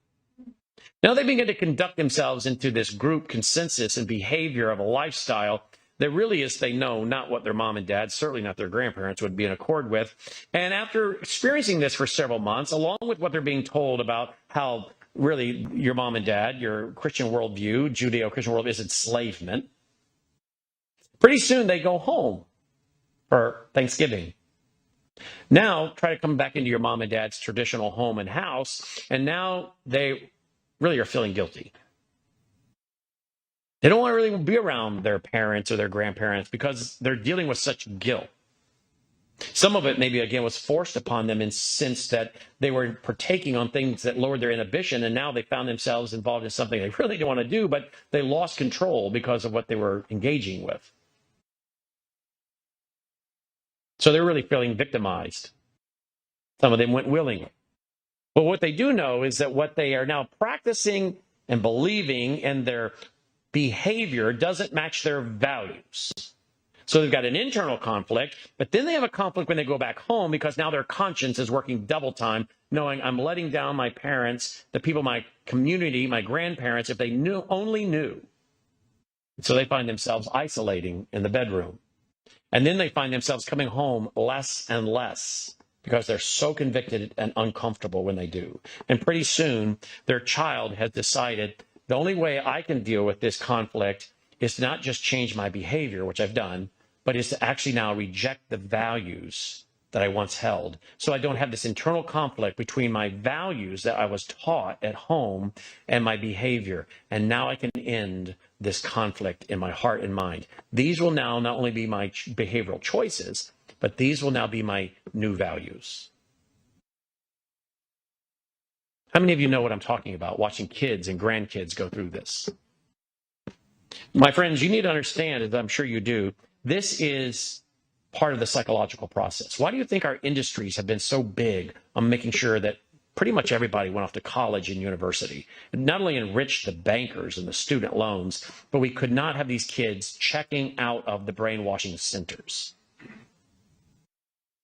Now they begin to conduct themselves into this group consensus and behavior of a lifestyle that really is, they know, not what their mom and dad, certainly not their grandparents, would be in accord with. And after experiencing this for several months, along with what they're being told about how really your mom and dad, your Christian worldview, Judeo-Christian worldview, is enslavement, pretty soon they go home for Thanksgiving. Now try to come back into your mom and dad's traditional home and house, and now they really are feeling guilty. They don't want to really be around their parents or their grandparents because they're dealing with such guilt. Some of it maybe, again, was forced upon them in the sense that they were partaking on things that lowered their inhibition, and now they found themselves involved in something they really didn't want to do, but they lost control because of what they were engaging with. So they're really feeling victimized. Some of them went willingly. But what they do know is that what they are now practicing and believing and their behavior doesn't match their values. So they've got an internal conflict, but then they have a conflict when they go back home because now their conscience is working double time, knowing I'm letting down my parents, the people, my community, my grandparents, if they only knew. So they find themselves isolating in the bedroom. And then they find themselves coming home less and less because they're so convicted and uncomfortable when they do. And pretty soon, their child has decided the only way I can deal with this conflict is to not just change my behavior, which I've done, but is to actually now reject the values that I once held. So I don't have this internal conflict between my values that I was taught at home and my behavior. And now I can end this conflict in my heart and mind. These will now not only be my behavioral choices, but these will now be my new values. How many of you know what I'm talking about, watching kids and grandkids go through this? My friends, you need to understand, as I'm sure you do, this is part of the psychological process. Why do you think our industries have been so big on making sure that pretty much everybody went off to college and university? It not only enriched the bankers and the student loans, but we could not have these kids checking out of the brainwashing centers.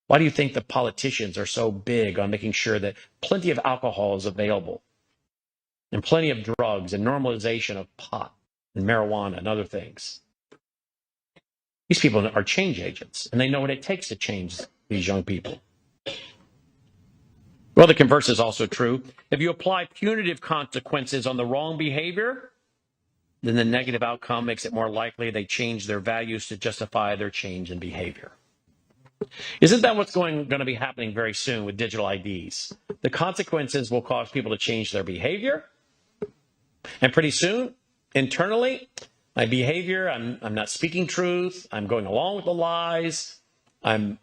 Why do you think the politicians are so big on making sure that plenty of alcohol is available and plenty of drugs and normalization of pot and marijuana and other things? These people are change agents, and they know what it takes to change these young people. Well, the converse is also true. If you apply punitive consequences on the wrong behavior, then the negative outcome makes it more likely they change their values to justify their change in behavior. Isn't that what's going to be happening very soon with digital IDs? The consequences will cause people to change their behavior. And pretty soon, internally, my behavior, I'm not speaking truth. I'm going along with the lies. I'm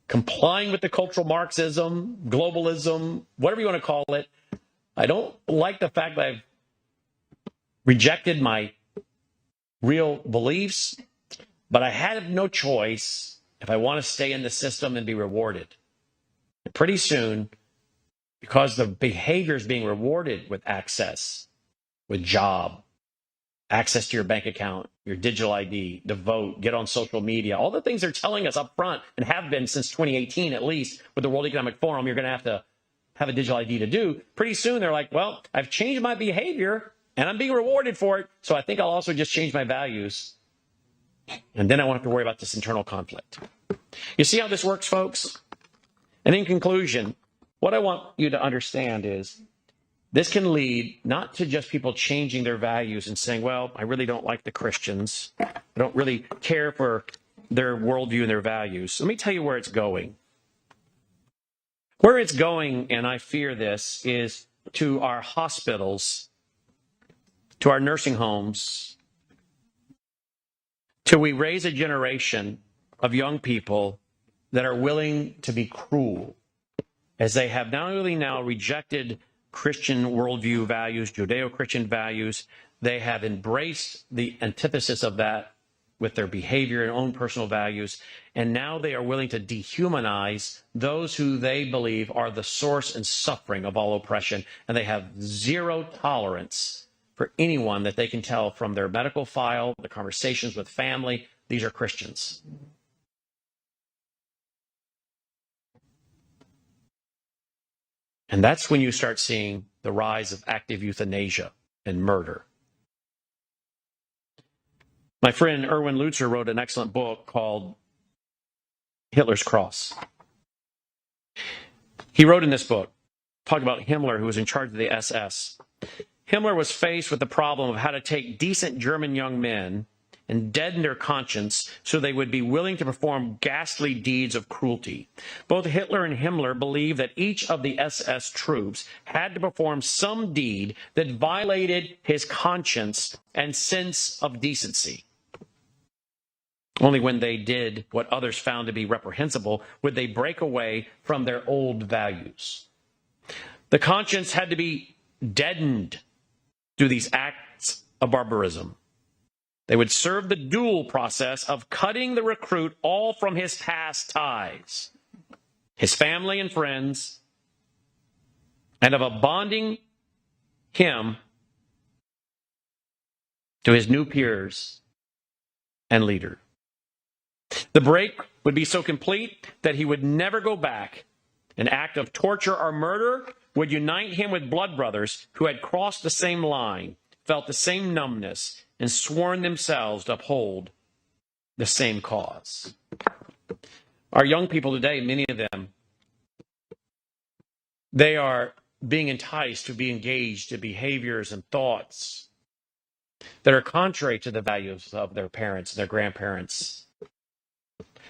complying with the cultural Marxism, globalism, whatever you want to call it. I don't like the fact that I've rejected my real beliefs, but I have no choice if I want to stay in the system and be rewarded. And pretty soon, because the behavior is being rewarded with access, with job, access to your bank account, your digital ID, to vote, get on social media, all the things they're telling us up front and have been since 2018 at least with the World Economic Forum, you're going to have a digital ID to do. Pretty soon they're like, well, I've changed my behavior and I'm being rewarded for it, so I think I'll also just change my values. And then I won't have to worry about this internal conflict. You see how this works, folks? And in conclusion, what I want you to understand is this can lead not to just people changing their values and saying, well, I really don't like the Christians. I don't really care for their worldview and their values. Let me tell you where it's going. Where it's going, and I fear this, is to our hospitals, to our nursing homes, till we raise a generation of young people that are willing to be cruel, as they have not only now rejected Christian worldview values, Judeo-Christian values, they have embraced the antithesis of that with their behavior and own personal values, and now they are willing to dehumanize those who they believe are the source and suffering of all oppression, and they have zero tolerance for anyone that they can tell from their medical file, the conversations with family, these are Christians. And that's when you start seeing the rise of active euthanasia and murder. My friend Erwin Lutzer wrote an excellent book called Hitler's Cross. He wrote in this book, talking about Himmler, who was in charge of the SS. Himmler was faced with the problem of how to take decent German young men and deaden their conscience so they would be willing to perform ghastly deeds of cruelty. Both Hitler and Himmler believed that each of the SS troops had to perform some deed that violated his conscience and sense of decency. Only when they did what others found to be reprehensible would they break away from their old values. The conscience had to be deadened through these acts of barbarism. They would serve the dual process of cutting the recruit all from his past ties, his family and friends, and of bonding him to his new peers and leader. The break would be so complete that he would never go back. An act of torture or murder would unite him with blood brothers who had crossed the same line, felt the same numbness, and sworn themselves to uphold the same cause. Our young people today, many of them, they are being enticed to be engaged in behaviors and thoughts that are contrary to the values of their parents and their grandparents.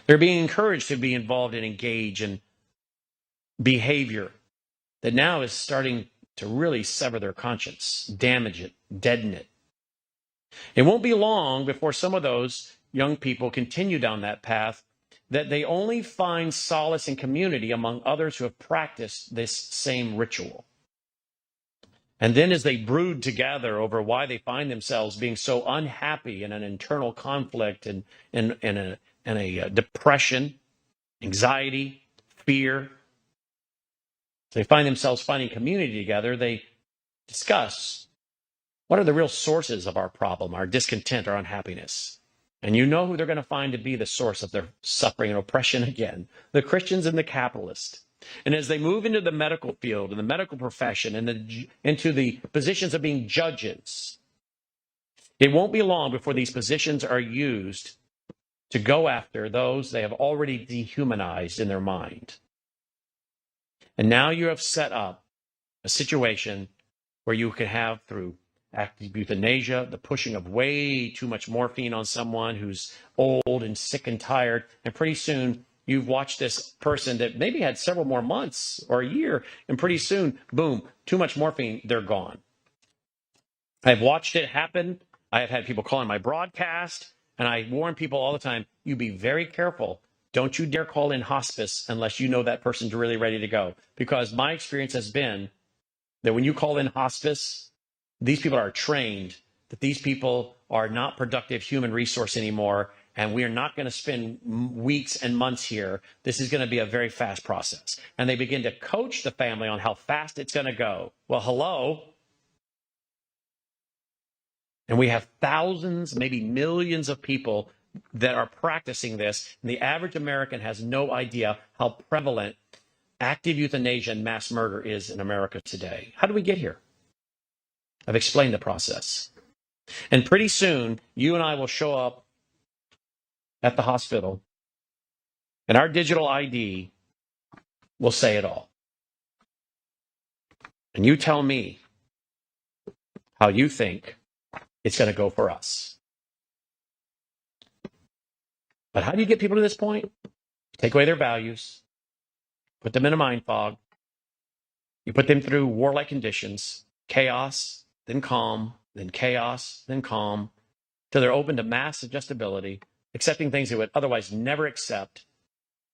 They're being encouraged to be involved and engage in behavior that now is starting to really sever their conscience, damage it, deaden it. It won't be long before some of those young people continue down that path that they only find solace and community among others who have practiced this same ritual. And then as they brood together over why they find themselves being so unhappy in an internal conflict and a depression, anxiety, fear, they find themselves finding community together, they discuss what are the real sources of our problem, our discontent, our unhappiness. And you know who they're going to find to be the source of their suffering and oppression again, the Christians and the capitalists. And as they move into the medical field and the medical profession and into the positions of being judges, it won't be long before these positions are used to go after those they have already dehumanized in their mind. And now you have set up a situation where you can have, through active euthanasia, the pushing of way too much morphine on someone who's old and sick and tired, and pretty soon you've watched this person that maybe had several more months or a year, and pretty soon, boom, too much morphine, they're gone. I've watched it happen. I have had people call on my broadcast, and I warn people all the time, you be very careful. Don't you dare call in hospice unless you know that person's really ready to go. Because my experience has been that when you call in hospice, these people are trained that these people are not productive human resource anymore, and we are not going to spend weeks and months here. This is going to be a very fast process. And they begin to coach the family on how fast it's going to go. Well, hello. And we have thousands, maybe millions of people that are practicing this. And the average American has no idea how prevalent active euthanasia and mass murder is in America today. How do we get here? I've explained the process. And pretty soon, you and I will show up at the hospital, and our digital ID will say it all. And you tell me how you think it's going to go for us. But how do you get people to this point? Take away their values, put them in a mind fog. You put them through warlike conditions, chaos, then calm, then chaos, then calm, till they're open to mass adjustability, accepting things they would otherwise never accept,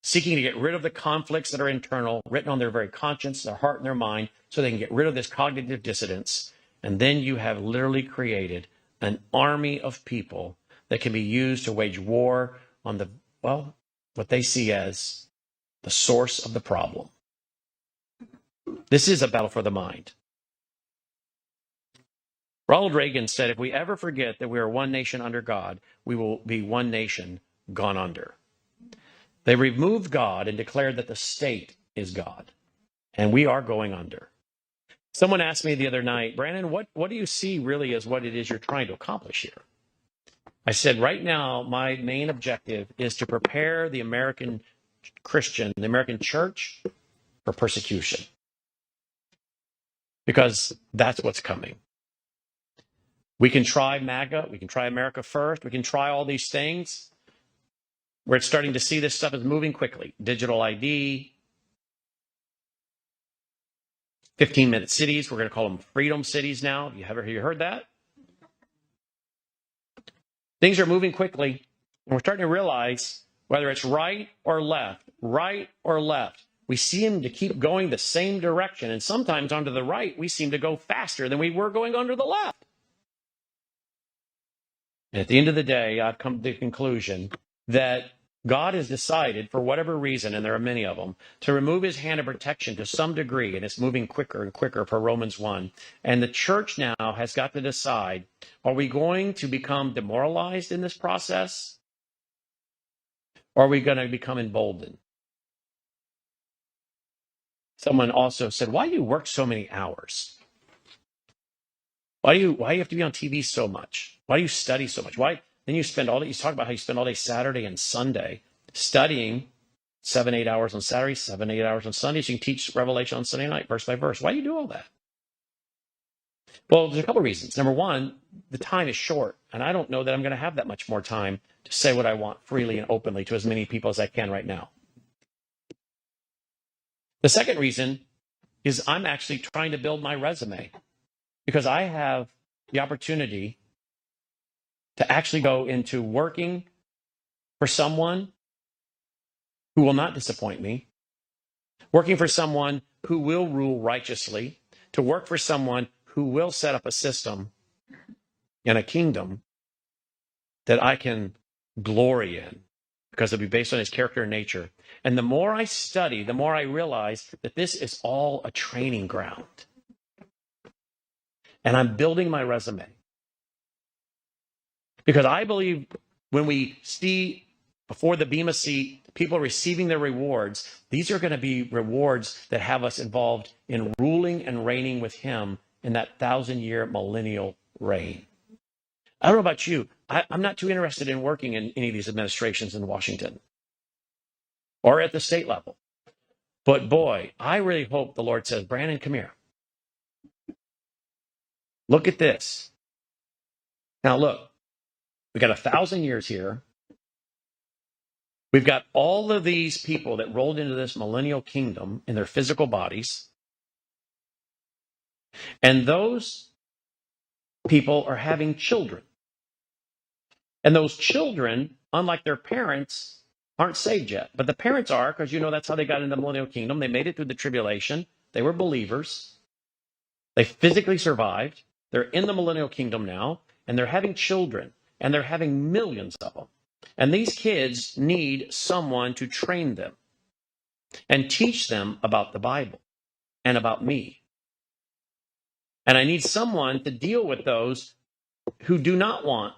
seeking to get rid of the conflicts that are internal, written on their very conscience, their heart, and their mind, so they can get rid of this cognitive dissonance. And then you have literally created an army of people that can be used to wage war on the, well, what they see as the source of the problem. This is a battle for the mind. Ronald Reagan said, if we ever forget that we are one nation under God, we will be one nation gone under. They removed God and declared that the state is God, and we are going under. Someone asked me the other night, Brannon, what do you see really as what it is you're trying to accomplish here? I said, right now, my main objective is to prepare the American Christian, the American church, for persecution. Because that's what's coming. We can try MAGA, we can try America First, we can try all these things. We're starting to see this stuff is moving quickly. Digital ID, 15-minute cities, we're going to call them freedom cities now. Have you heard that? Things are moving quickly, and we're starting to realize whether it's right or left, we seem to keep going the same direction. And sometimes onto the right, we seem to go faster than we were going onto the left. And at the end of the day, I've come to the conclusion that God has decided, for whatever reason, and there are many of them, to remove his hand of protection to some degree, and it's moving quicker and quicker per Romans 1. And the church now has got to decide, are we going to become demoralized in this process? Or are we going to become emboldened? Someone also said, why do you work so many hours? Why do you have to be on TV so much? Why do you study so much? Why? Then you spend all day, you talk about how you spend all day Saturday and Sunday studying 7-8 hours on Saturday, 7-8 hours on Sunday. So you can teach Revelation on Sunday night, verse by verse. Why do you do all that? Well, there's a couple of reasons. Number one, the time is short, and I don't know that I'm going to have that much more time to say what I want freely and openly to as many people as I can right now. The second reason is I'm actually trying to build my resume because I have the opportunity to actually go into working for someone who will not disappoint me, working for someone who will rule righteously, to work for someone who will set up a system and a kingdom that I can glory in because it'll be based on his character and nature. And the more I study, the more I realize that this is all a training ground. And I'm building my resume. Because I believe when we see before the Bema seat, people receiving their rewards, these are going to be rewards that have us involved in ruling and reigning with him in that 1,000-year millennial reign. I don't know about you. I'm not too interested in working in any of these administrations in Washington or at the state level. But boy, I really hope the Lord says, Brannon, come here. Look at this. Now look, we got 1,000 years here. We've got all of these people that rolled into this millennial kingdom in their physical bodies. And those people are having children. And those children, unlike their parents, aren't saved yet. But the parents are, because you know that's how they got into the millennial kingdom. They made it through the tribulation. They were believers. They physically survived. They're in the millennial kingdom now, and they're having children, and they're having millions of them. And these kids need someone to train them and teach them about the Bible and about me. And I need someone to deal with those who do not want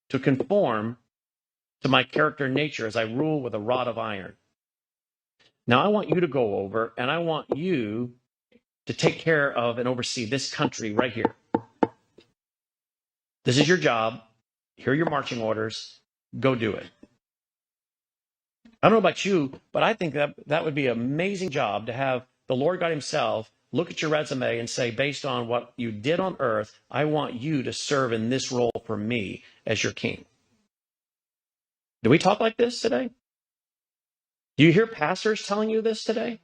to conform to my character and nature as I rule with a rod of iron. Now, I want you to go over and I want you to take care of and oversee this country right here. This is your job. Here are your marching orders. Go do it. I don't know about you, but I think that would be an amazing job to have the Lord God himself look at your resume and say, based on what you did on earth, I want you to serve in this role for me as your king. Do we talk like this today? Do you hear pastors telling you this today?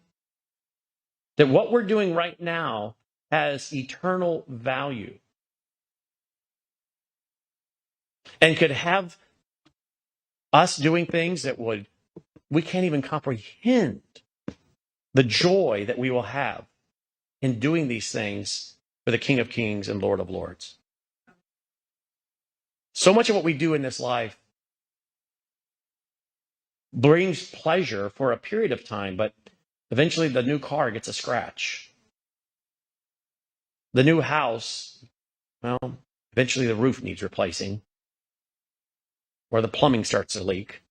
That what we're doing right now has eternal value and could have us doing things that we can't even comprehend the joy that we will have in doing these things for the King of Kings and Lord of Lords. So much of what we do in this life brings pleasure for a period of time, but eventually the new car gets a scratch. The new house, well, eventually the roof needs replacing, or the plumbing starts to leak.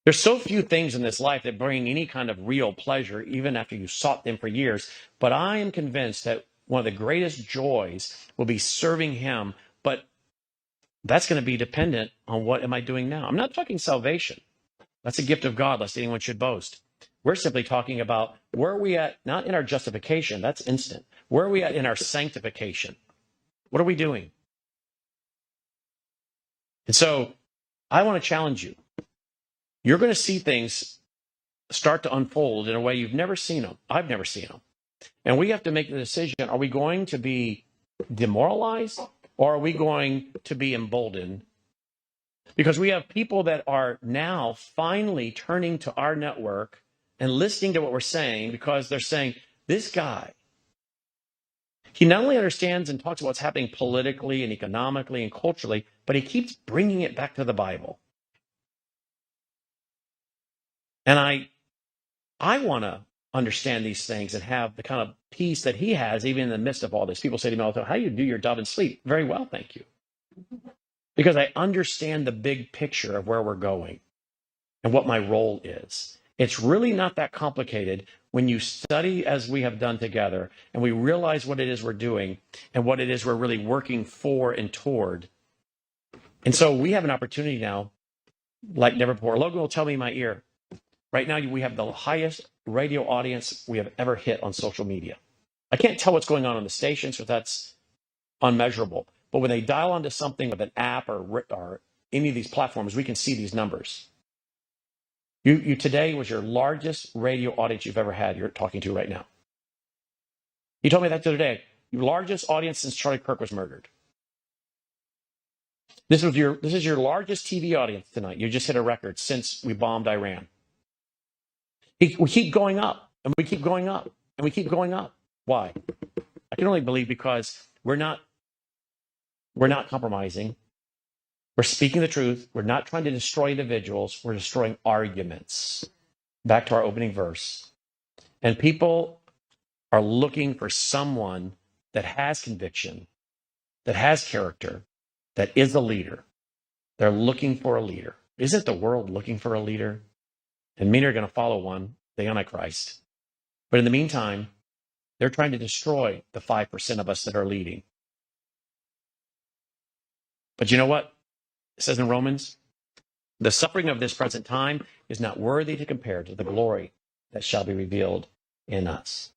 There's so few things in this life that bring any kind of real pleasure, even after you sought them for years. But I am convinced that one of the greatest joys will be serving Him, but that's going to be dependent on what am I doing now. I'm not talking salvation. That's a gift of God, lest anyone should boast. We're simply talking about where are we at, not in our justification, that's instant. Where are we at in our sanctification? What are we doing? And so I want to challenge you. You're going to see things start to unfold in a way you've never seen them. I've never seen them. And we have to make the decision, are we going to be demoralized or are we going to be emboldened? Because we have people that are now finally turning to our network and listening to what we're saying because they're saying, this guy, he not only understands and talks about what's happening politically and economically and culturally, but he keeps bringing it back to the Bible. And I want to understand these things and have the kind of peace that he has, even in the midst of all this. People say to me all the time, how do you do your job and sleep? Very well, thank you. Because I understand the big picture of where we're going and what my role is. It's really not that complicated when you study as we have done together and we realize what it is we're doing and what it is we're really working for and toward. And so we have an opportunity now like never before. Logan will tell me in my ear, right now we have the highest radio audience we have ever hit on social media. I can't tell what's going on the station, so that's unmeasurable. But when they dial onto something with an app or any of these platforms, we can see these numbers. You today was your largest radio audience you've ever had. You're talking to right now. You told me that the other day. Your largest audience since Charlie Kirk was murdered. This is your largest TV audience tonight. You just hit a record since we bombed Iran. We keep going up, and we keep going up, and we keep going up. Why? I can only believe because we're not compromising. We're speaking the truth. We're not trying to destroy individuals. We're destroying arguments. Back to our opening verse. And people are looking for someone that has conviction, that has character, that is a leader. They're looking for a leader. Isn't the world looking for a leader? And many are going to follow one, the Antichrist. But in the meantime, they're trying to destroy the 5% of us that are leading. But you know what? It says in Romans, the suffering of this present time is not worthy to compare to the glory that shall be revealed in us.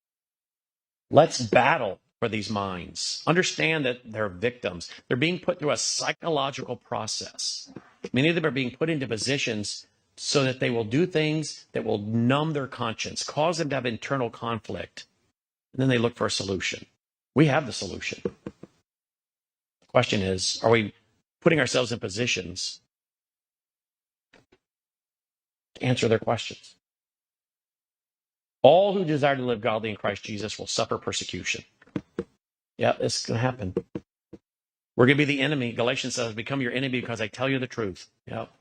Let's battle for these minds. Understand that they're victims. They're being put through a psychological process. Many of them are being put into positions so that they will do things that will numb their conscience, cause them to have internal conflict. And then they look for a solution. We have the solution. The question is, are we putting ourselves in positions to answer their questions? All who desire to live godly in Christ Jesus will suffer persecution. Yeah, it's going to happen. We're going to be the enemy. Galatians says, become your enemy because I tell you the truth. Yep.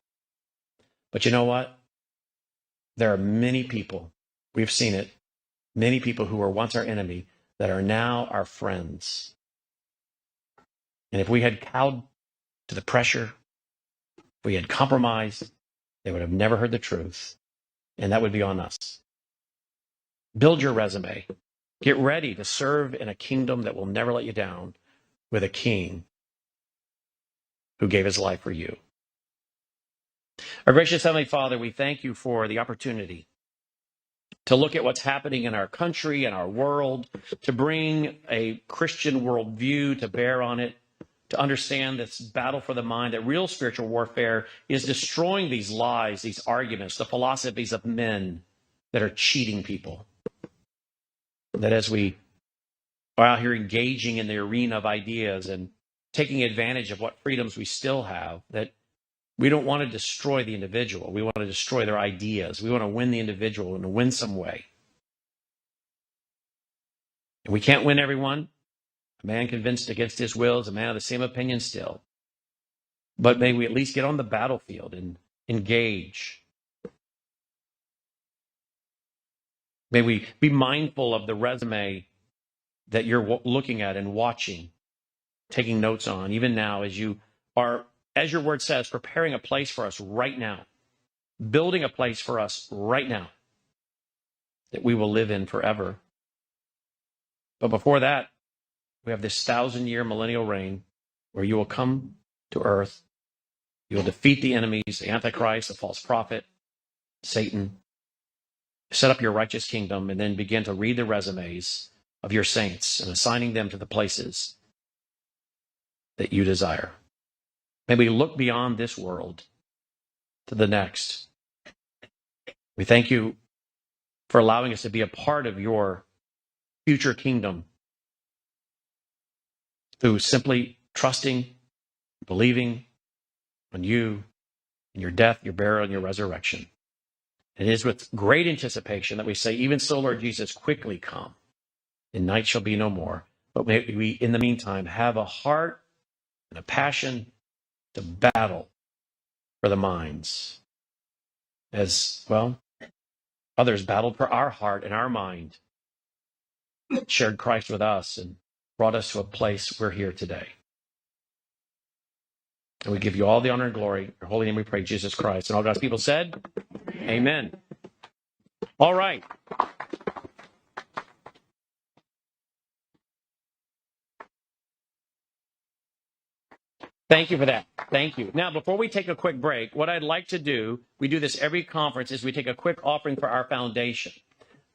But you know what? There are many people, we've seen it, many people who were once our enemy that are now our friends. And if we had cowed to the pressure, if we had compromised, they would have never heard the truth. And that would be on us. Build your resume. Get ready to serve in a kingdom that will never let you down with a king who gave his life for you. Our gracious Heavenly Father, we thank you for the opportunity to look at what's happening in our country and our world, to bring a Christian worldview to bear on it, to understand this battle for the mind, that real spiritual warfare is destroying these lies, these arguments, the philosophies of men that are cheating people. That as we are out here engaging in the arena of ideas and taking advantage of what freedoms we still have, that we don't want to destroy the individual. We want to destroy their ideas. We want to win the individual and to win some way. And we can't win everyone. A man convinced against his will is a man of the same opinion still. But may we at least get on the battlefield and engage. May we be mindful of the resume that you're looking at and watching, taking notes on, even now as you are, as your word says, preparing a place for us right now, building a place for us right now that we will live in forever. But before that, we have this 1,000-year millennial reign where you will come to earth. You will defeat the enemies, the Antichrist, the false prophet, Satan, set up your righteous kingdom, and then begin to read the resumes of your saints and assigning them to the places that you desire. May we look beyond this world to the next. We thank you for allowing us to be a part of your future kingdom through simply trusting, believing on you and your death, your burial, and your resurrection. It is with great anticipation that we say, even so, Lord Jesus, quickly come, and night shall be no more. But may we, in the meantime, have a heart and a passion to battle for the minds. As, well, others battled for our heart and our mind, shared Christ with us, and brought us to a place we're here today. And we give you all the honor and glory. In your holy name we pray, Jesus Christ. And all God's people said, amen. All right. Thank you for that. Thank you. Now, before we take a quick break, what I'd like to do, we do this every conference, is we take a quick offering for our foundation.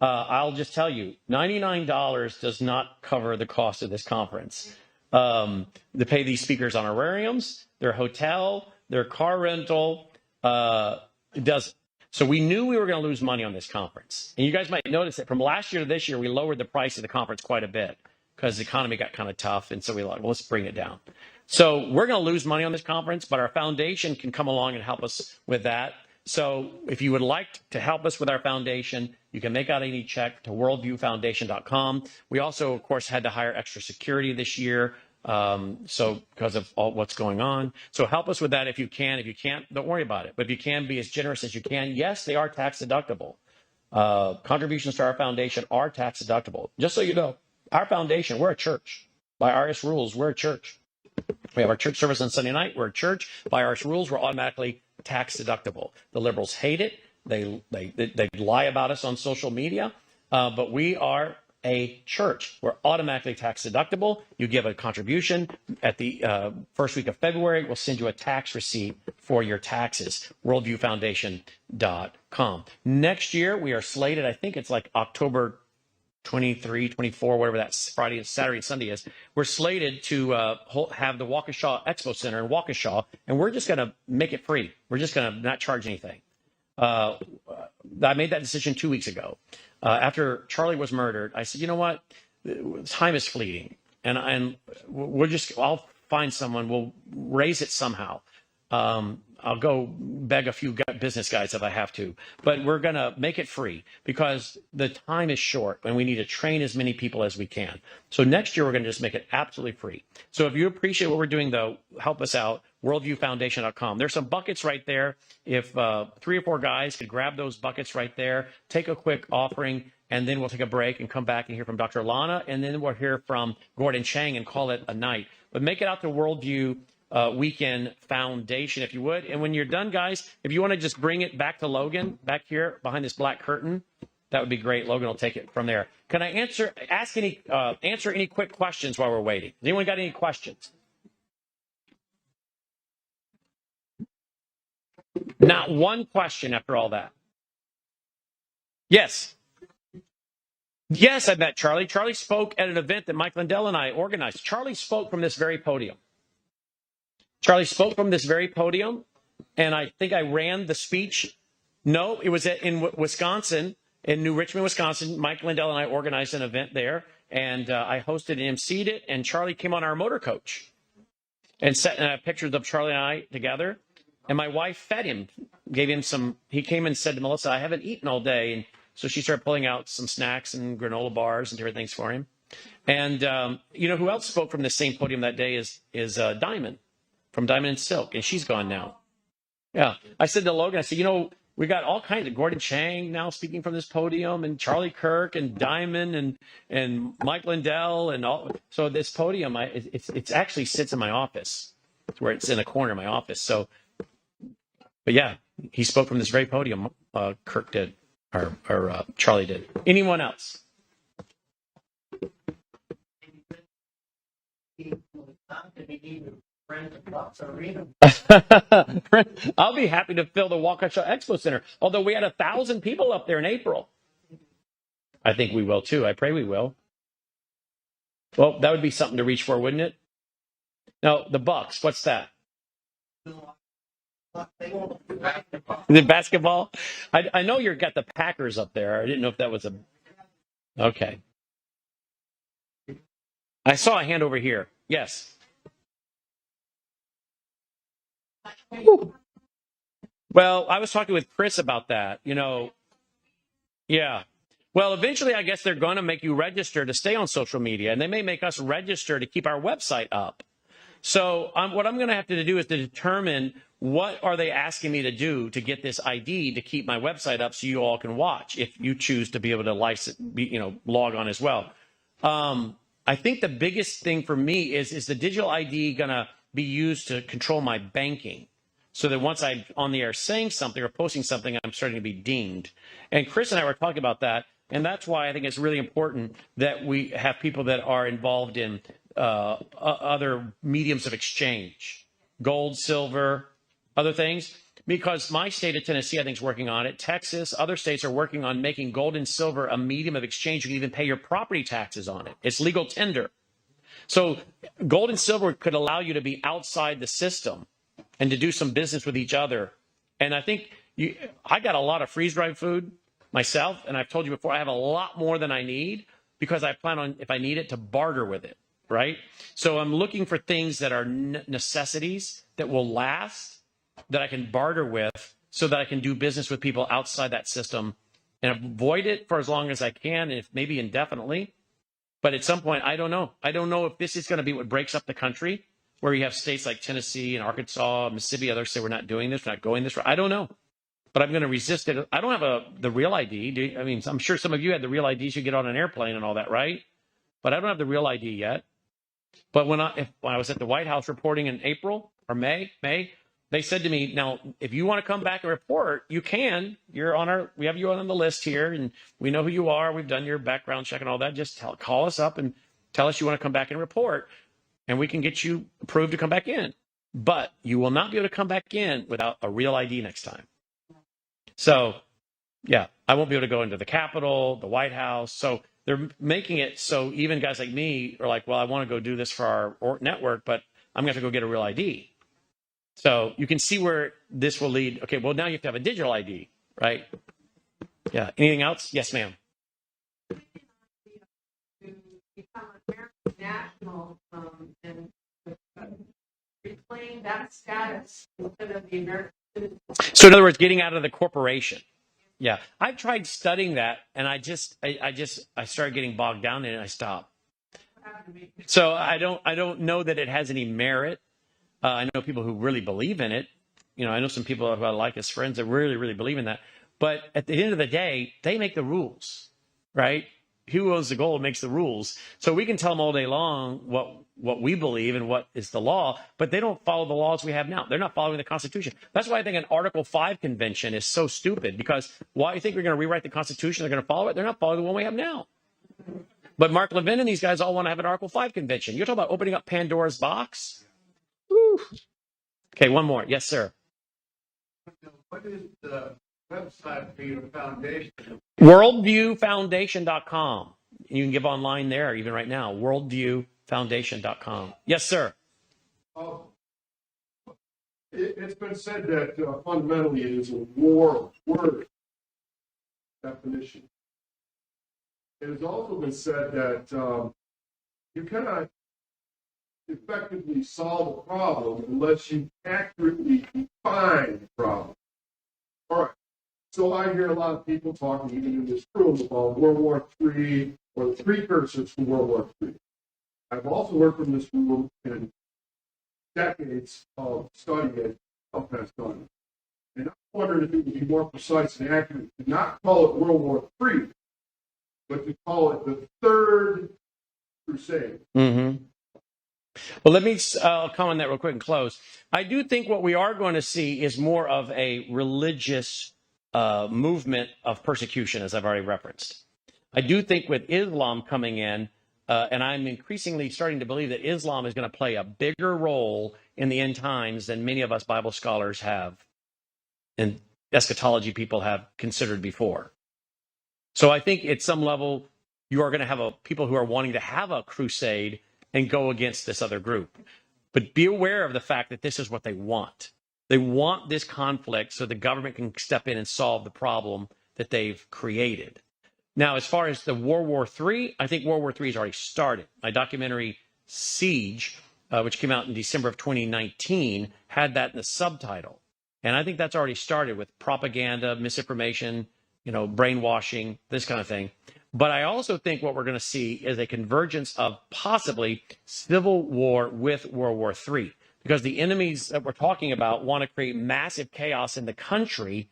I'll just tell you, $99 does not cover the cost of this conference. To pay these speakers honorariums, their hotel, their car rental, it doesn't. So we knew we were going to lose money on this conference. And you guys might notice that from last year to this year, we lowered the price of the conference quite a bit because the economy got kind of tough. And so we like, well, let's bring it down. So we're going to lose money on this conference, but our foundation can come along and help us with that. So if you would like to help us with our foundation, you can make out any check to worldviewfoundation.com. We also, of course, had to hire extra security this year. So because of all what's going on. So help us with that if you can. If you can't, don't worry about it. But if you can, be as generous as you can. Yes, they are tax deductible. Contributions to our foundation are tax deductible. Just so you know, our foundation, we're a church. By IRS rules, we're a church. We have our church service on Sunday night. We're a church. By IRS rules, we're automatically tax deductible. The liberals hate it. They lie about us on social media. But we are a church. We're automatically tax deductible. You give a contribution at the first week of February. We'll send you a tax receipt for your taxes. Worldviewfoundation.com. Next year, we are slated, I think it's like October 23, 24, whatever that Friday, Saturday, and Sunday is. We're slated to have the Waukesha Expo Center in Waukesha, and we're just going to make it free. We're just going to not charge anything. I made that decision 2 weeks ago. After Charlie was murdered, I said, you know what? Time is fleeting, and I'll find someone. We'll raise it somehow. I'll go beg a few business guys if I have to, but we're going to make it free because the time is short and we need to train as many people as we can. So next year, we're going to just make it absolutely free. So if you appreciate what we're doing, though, help us out, worldviewfoundation.com. There's some buckets right there. If 3 or 4 guys could grab those buckets right there, take a quick offering, and then we'll take a break and come back and hear from Dr. Lana, and then we'll hear from Gordon Chang and call it a night. But make it out to Worldview Weekend Foundation, if you would. And when you're done, guys, if you want to just bring it back to Logan, back here behind this black curtain, that would be great. Logan will take it from there. Can I answer any quick questions while we're waiting? Has anyone got any questions? Not one question after all that. Yes. Yes, I met Charlie. Charlie spoke at an event that Mike Lindell and I organized. Charlie spoke from this very podium. Charlie spoke from this very podium, and I think I ran the speech. No, it was in Wisconsin, in New Richmond, Wisconsin. Mike Lindell and I organized an event there, and I hosted and emceed it, and Charlie came on our motor coach and set pictures of Charlie and I together. And my wife fed him, gave him some. He came and said to Melissa, I haven't eaten all day. And so she started pulling out some snacks and granola bars and different things for him. And you know who else spoke from the same podium that day is Diamond from Diamond and Silk. And she's gone now. Yeah. I said to Logan, I said, you know, we got all kinds of Gordon Chang now speaking from this podium, and Charlie Kirk and Diamond and Mike Lindell and all. So this podium, it's actually sits in my office. It's where it's in a corner of my office. So, but yeah, he spoke from this very podium. Kirk did, or Charlie did. Anyone else? I'll be happy to fill the Waukesha Expo Center. Although we had 1,000 people up there in April. I think we will too. I pray we will. Well, that would be something to reach for, wouldn't it? Now, the Bucks, what's that? The basketball? I know you've got the Packers up there. I didn't know if that was a... Okay. I saw a hand over here. Yes. Whew. Well, I was talking with Chris about that. You know, yeah. Well, eventually, I guess they're going to make you register to stay on social media, and they may make us register to keep our website up. So what I'm going to have to do is to determine what are they asking me to do to get this ID to keep my website up so you all can watch if you choose to be able to log on as well. I think the biggest thing for me is the digital ID going to be used to control my banking, so that once I'm on the air saying something or posting something, I'm starting to be dinged. And Chris and I were talking about that, and that's why I think it's really important that we have people that are involved in other mediums of exchange, gold, silver, other things. Because my state of Tennessee, I think, is working on it. Texas, other states are working on making gold and silver a medium of exchange. You can even pay your property taxes on it. It's legal tender. So gold and silver could allow you to be outside the system and to do some business with each other. And I think I got a lot of freeze-dried food myself, and I've told you before, I have a lot more than I need because I plan on, if I need it, to barter with it, right? So I'm looking for things that are necessities that will last, that I can barter with, so that I can do business with people outside that system and avoid it for as long as I can, if maybe indefinitely. But at some point, I don't know. I don't know if this is going to be what breaks up the country, where you have states like Tennessee and Arkansas, Mississippi, others say we're not doing this, we're not going this way. I don't know. But I'm going to resist it. I don't have the real ID. I mean, I'm sure some of you had the real IDs. You get on an airplane and all that, right? But I don't have the real ID yet. But when I was at the White House reporting in April or May, they said to me, now, if you want to come back and report, you can. We have you on the list here, and we know who you are. We've done your background check and all that. Just call us up and tell us you want to come back and report, and we can get you approved to come back in. But you will not be able to come back in without a real ID next time. So, yeah, I won't be able to go into the Capitol, the White House. So they're making it so even guys like me are like, well, I want to go do this for our network, but I'm going to have to go get a real ID. So you can see where this will lead. Okay, well, now you have to have a digital ID, right? Yeah. Anything else? Yes, ma'am. To become American national and reclaim that status instead of the American citizen. So in other words, getting out of the corporation. Yeah. I've tried studying that, and I started getting bogged down in it, and I stopped. So I don't know that it has any merit. I know people who really believe in it. I know some people who I like as friends that really, really believe in that. But at the end of the day, they make the rules, right? Who owns the gold makes the rules. So we can tell them all day long what we believe and what is the law, but they don't follow the laws we have now. They're not following the Constitution. That's why I think an Article 5 convention is so stupid, because why do you think we're going to rewrite the Constitution? They're going to follow it? They're not following the one we have now. But Mark Levin and these guys all want to have an Article 5 convention. You're talking about opening up Pandora's box? Whew. Okay, one more. Yes, sir. What is the website for your foundation? Worldviewfoundation.com. You can give online there, even right now. Worldviewfoundation.com. Yes, sir. Oh, It's been said that fundamentally it is a war word definition. It has also been said that you cannot effectively solve a problem unless you accurately define the problem. All right. So I hear a lot of people talking, even in this room, about World War III or the precursors to World War III. I've also heard from this room in decades of studying of that study. And I'm wondering if it would be more precise and accurate to not call it World War III, but to call it the Third Crusade. Mm-hmm. Well, let me comment on that real quick and close. I do think what we are going to see is more of a religious movement of persecution, as I've already referenced. I do think with Islam coming in, and I'm increasingly starting to believe that Islam is going to play a bigger role in the end times than many of us Bible scholars have and eschatology people have considered before. So I think at some level, you are going to have people who are wanting to have a crusade and go against this other group. But be aware of the fact that this is what they want. They want this conflict so the government can step in and solve the problem that they've created. Now, as far as the World War III, I think World War III has already started. My documentary, Siege, which came out in December of 2019, had that in the subtitle. And I think that's already started with propaganda, misinformation, brainwashing, this kind of thing. But I also think what we're going to see is a convergence of possibly civil war with World War III, because the enemies that we're talking about want to create massive chaos in the country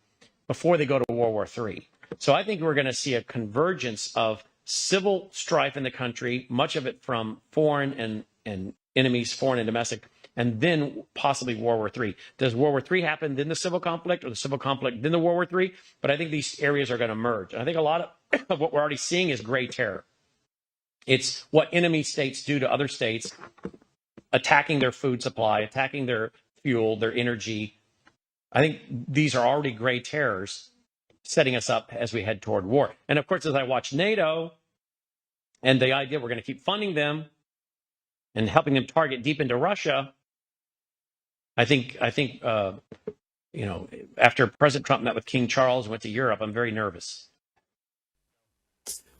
before they go to World War III. So I think we're going to see a convergence of civil strife in the country, much of it from foreign and enemies, foreign and domestic, and then possibly World War III. Does World War III happen, then the civil conflict, or the civil conflict, then the World War III? But I think these areas are going to merge. And I think a lot of what we're already seeing is gray terror. It's what enemy states do to other states, attacking their food supply, attacking their fuel, their energy. I think these are already gray terrors setting us up as we head toward war. And of course, as I watch NATO and the idea we're going to keep funding them and helping them target deep into Russia, I think after President Trump met with King Charles and went to Europe, I'm very nervous.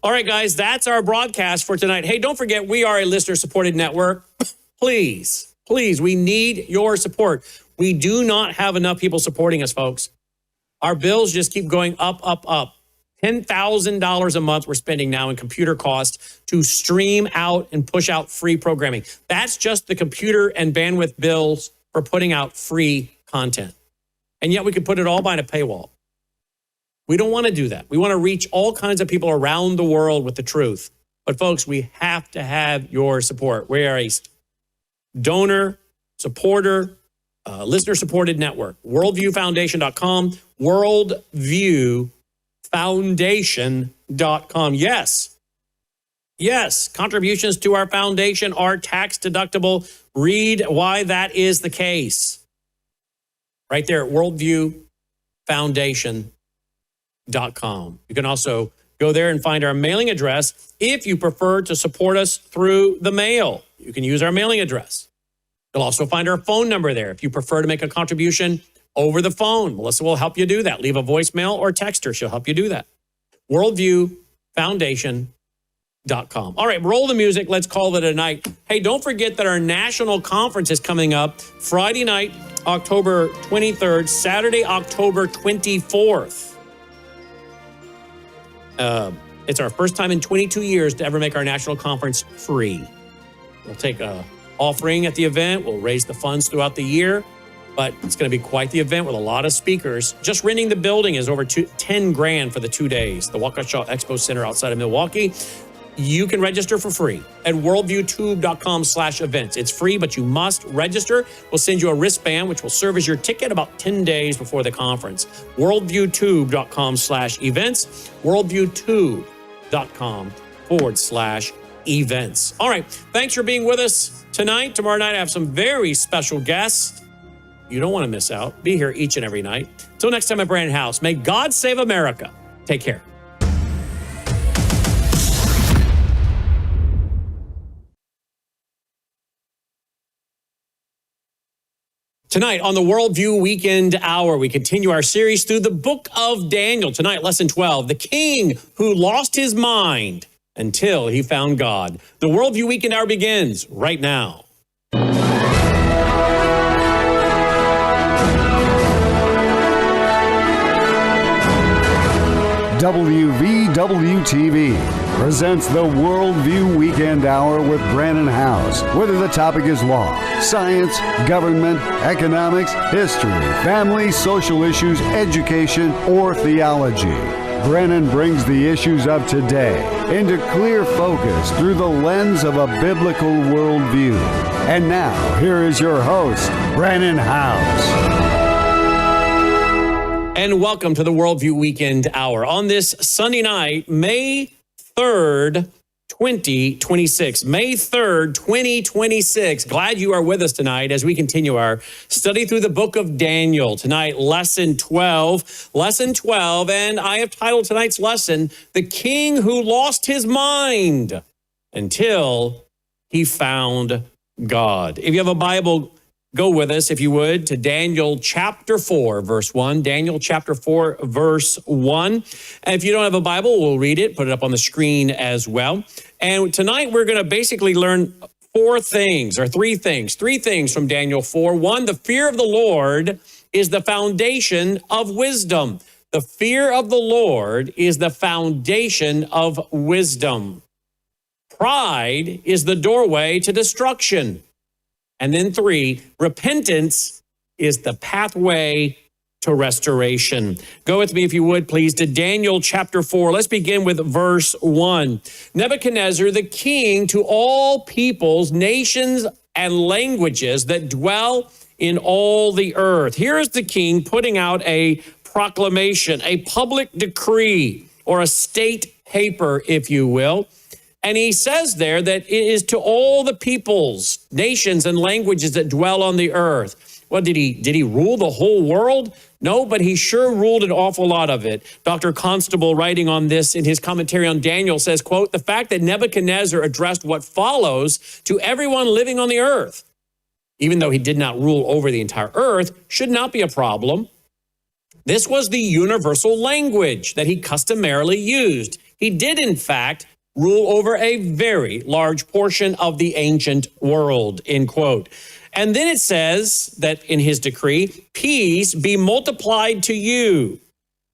All right, guys, that's our broadcast for tonight. Hey, don't forget, we are a listener-supported network. Please, we need your support. We do not have enough people supporting us, folks. Our bills just keep going up, up, up. $10,000 a month we're spending now in computer costs to stream out and push out free programming. That's just the computer and bandwidth bills for putting out free content. And yet we could put it all behind a paywall. We don't want to do that. We want to reach all kinds of people around the world with the truth. But folks, we have to have your support. We are a donor, supporter, listener-supported network. WorldviewFoundation.com, WorldviewFoundation.com. Yes, contributions to our foundation are tax deductible. Read why that is the case. Right there at WorldviewFoundation.com. You can also go there and find our mailing address if you prefer to support us through the mail. You can use our mailing address. You'll also find our phone number there if you prefer to make a contribution over the phone. Melissa will help you do that. Leave a voicemail or text her. She'll help you do that. WorldviewFoundation.com. All right, roll the music. Let's call it a night. Hey, don't forget that our national conference is coming up Friday night, October 23rd, Saturday, October 24th. It's our first time in 22 years to ever make our national conference free. We'll take a offering at the event. We'll raise the funds throughout the year, but it's going to be quite the event with a lot of speakers. Just renting the building is over $10,000 for the 2 days. The Waukesha Expo Center outside of Milwaukee. You can register for free at worldviewtube.com/events. It's free, but you must register. We'll send you a wristband, which will serve as your ticket about 10 days before the conference. worldviewtube.com/events. worldviewtube.com/events. All right. Thanks for being with us tonight. Tomorrow night, I have some very special guests. You don't want to miss out. Be here each and every night. Till next time at Brannon Howse, may God save America. Take care. Tonight on the Worldview Weekend Hour, we continue our series through the book of Daniel. Tonight, lesson 12, the king who lost his mind until he found God. The Worldview Weekend Hour begins right now. WVWTV presents the Worldview Weekend Hour with Brannon Howse. Whether the topic is law, science, government, economics, history, family, social issues, education, or theology, Brannon brings the issues of today into clear focus through the lens of a biblical worldview. And now, here is your host, Brannon Howse. And welcome to the Worldview Weekend Hour on this Sunday night, May 3rd, 2026. May 3rd, 2026. Glad you are with us tonight as we continue our study through the book of Daniel. Tonight, lesson 12. Lesson 12, and I have titled tonight's lesson, The King Who Lost His Mind Until He Found God. If you have a Bible, go with us, if you would, to Daniel chapter 4, verse 1. Daniel chapter 4, verse 1. And if you don't have a Bible, we'll read it, put it up on the screen as well. And tonight we're going to basically learn three things from Daniel 4. One, the fear of the Lord is the foundation of wisdom. The fear of the Lord is the foundation of wisdom. Pride is the doorway to destruction. And then 3, repentance is the pathway to restoration. Go with me, if you would, please, to Daniel chapter 4. Let's begin with verse 1. Nebuchadnezzar, the king to all peoples, nations, and languages that dwell in all the earth. Here is the king putting out a proclamation, a public decree, or a state paper, if you will. And he says there that it is to all the peoples, nations, and languages that dwell on the earth. Well, did he rule the whole world? No, but he sure ruled an awful lot of it. Dr. Constable, writing on this in his commentary on Daniel, says, quote, the fact that Nebuchadnezzar addressed what follows to everyone living on the earth, even though he did not rule over the entire earth, should not be a problem. This was the universal language that he customarily used. He did, in fact, rule over a very large portion of the ancient world, end quote. And then it says that in his decree, peace be multiplied to you.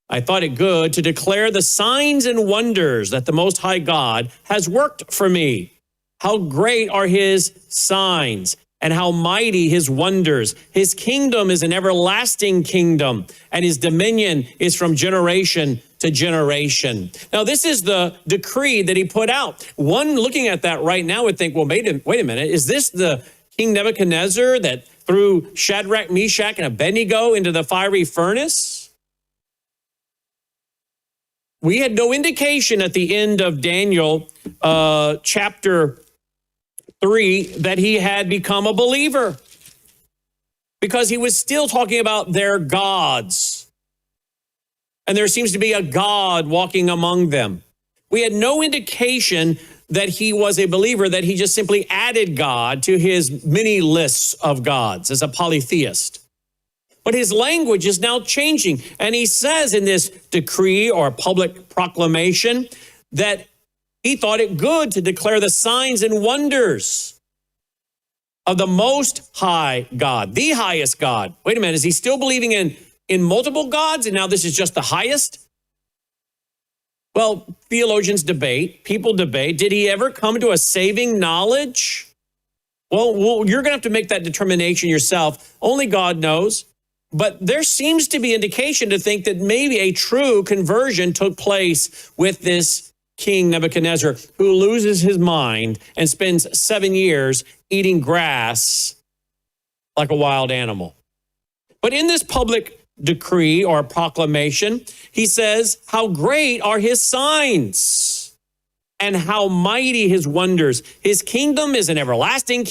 I thought it good to declare the signs and wonders that the Most High God has worked for me. How great are his signs and how mighty his wonders. His kingdom is an everlasting kingdom, and his dominion is from generation to generation. Now, this is the decree that he put out. One looking at that right now would think, well, wait a minute, is this the King Nebuchadnezzar that threw Shadrach, Meshach, and Abednego into the fiery furnace? We had no indication at the end of Daniel chapter 3 that he had become a believer, because he was still talking about their gods. And there seems to be a God walking among them. We had no indication that he was a believer, that he just simply added God to his many lists of gods as a polytheist. But his language is now changing. And he says in this decree or public proclamation that he thought it good to declare the signs and wonders of the Most High God, the highest God. Wait a minute, is he still believing in multiple gods, and now this is just the highest? Well, theologians debate, people debate. Did he ever come to a saving knowledge? Well, you're going to have to make that determination yourself. Only God knows. But there seems to be indication to think that maybe a true conversion took place with this King Nebuchadnezzar, who loses his mind and spends 7 years eating grass like a wild animal. But in this public decree or proclamation, he says, how great are his signs and how mighty his wonders. His kingdom is an everlasting kingdom.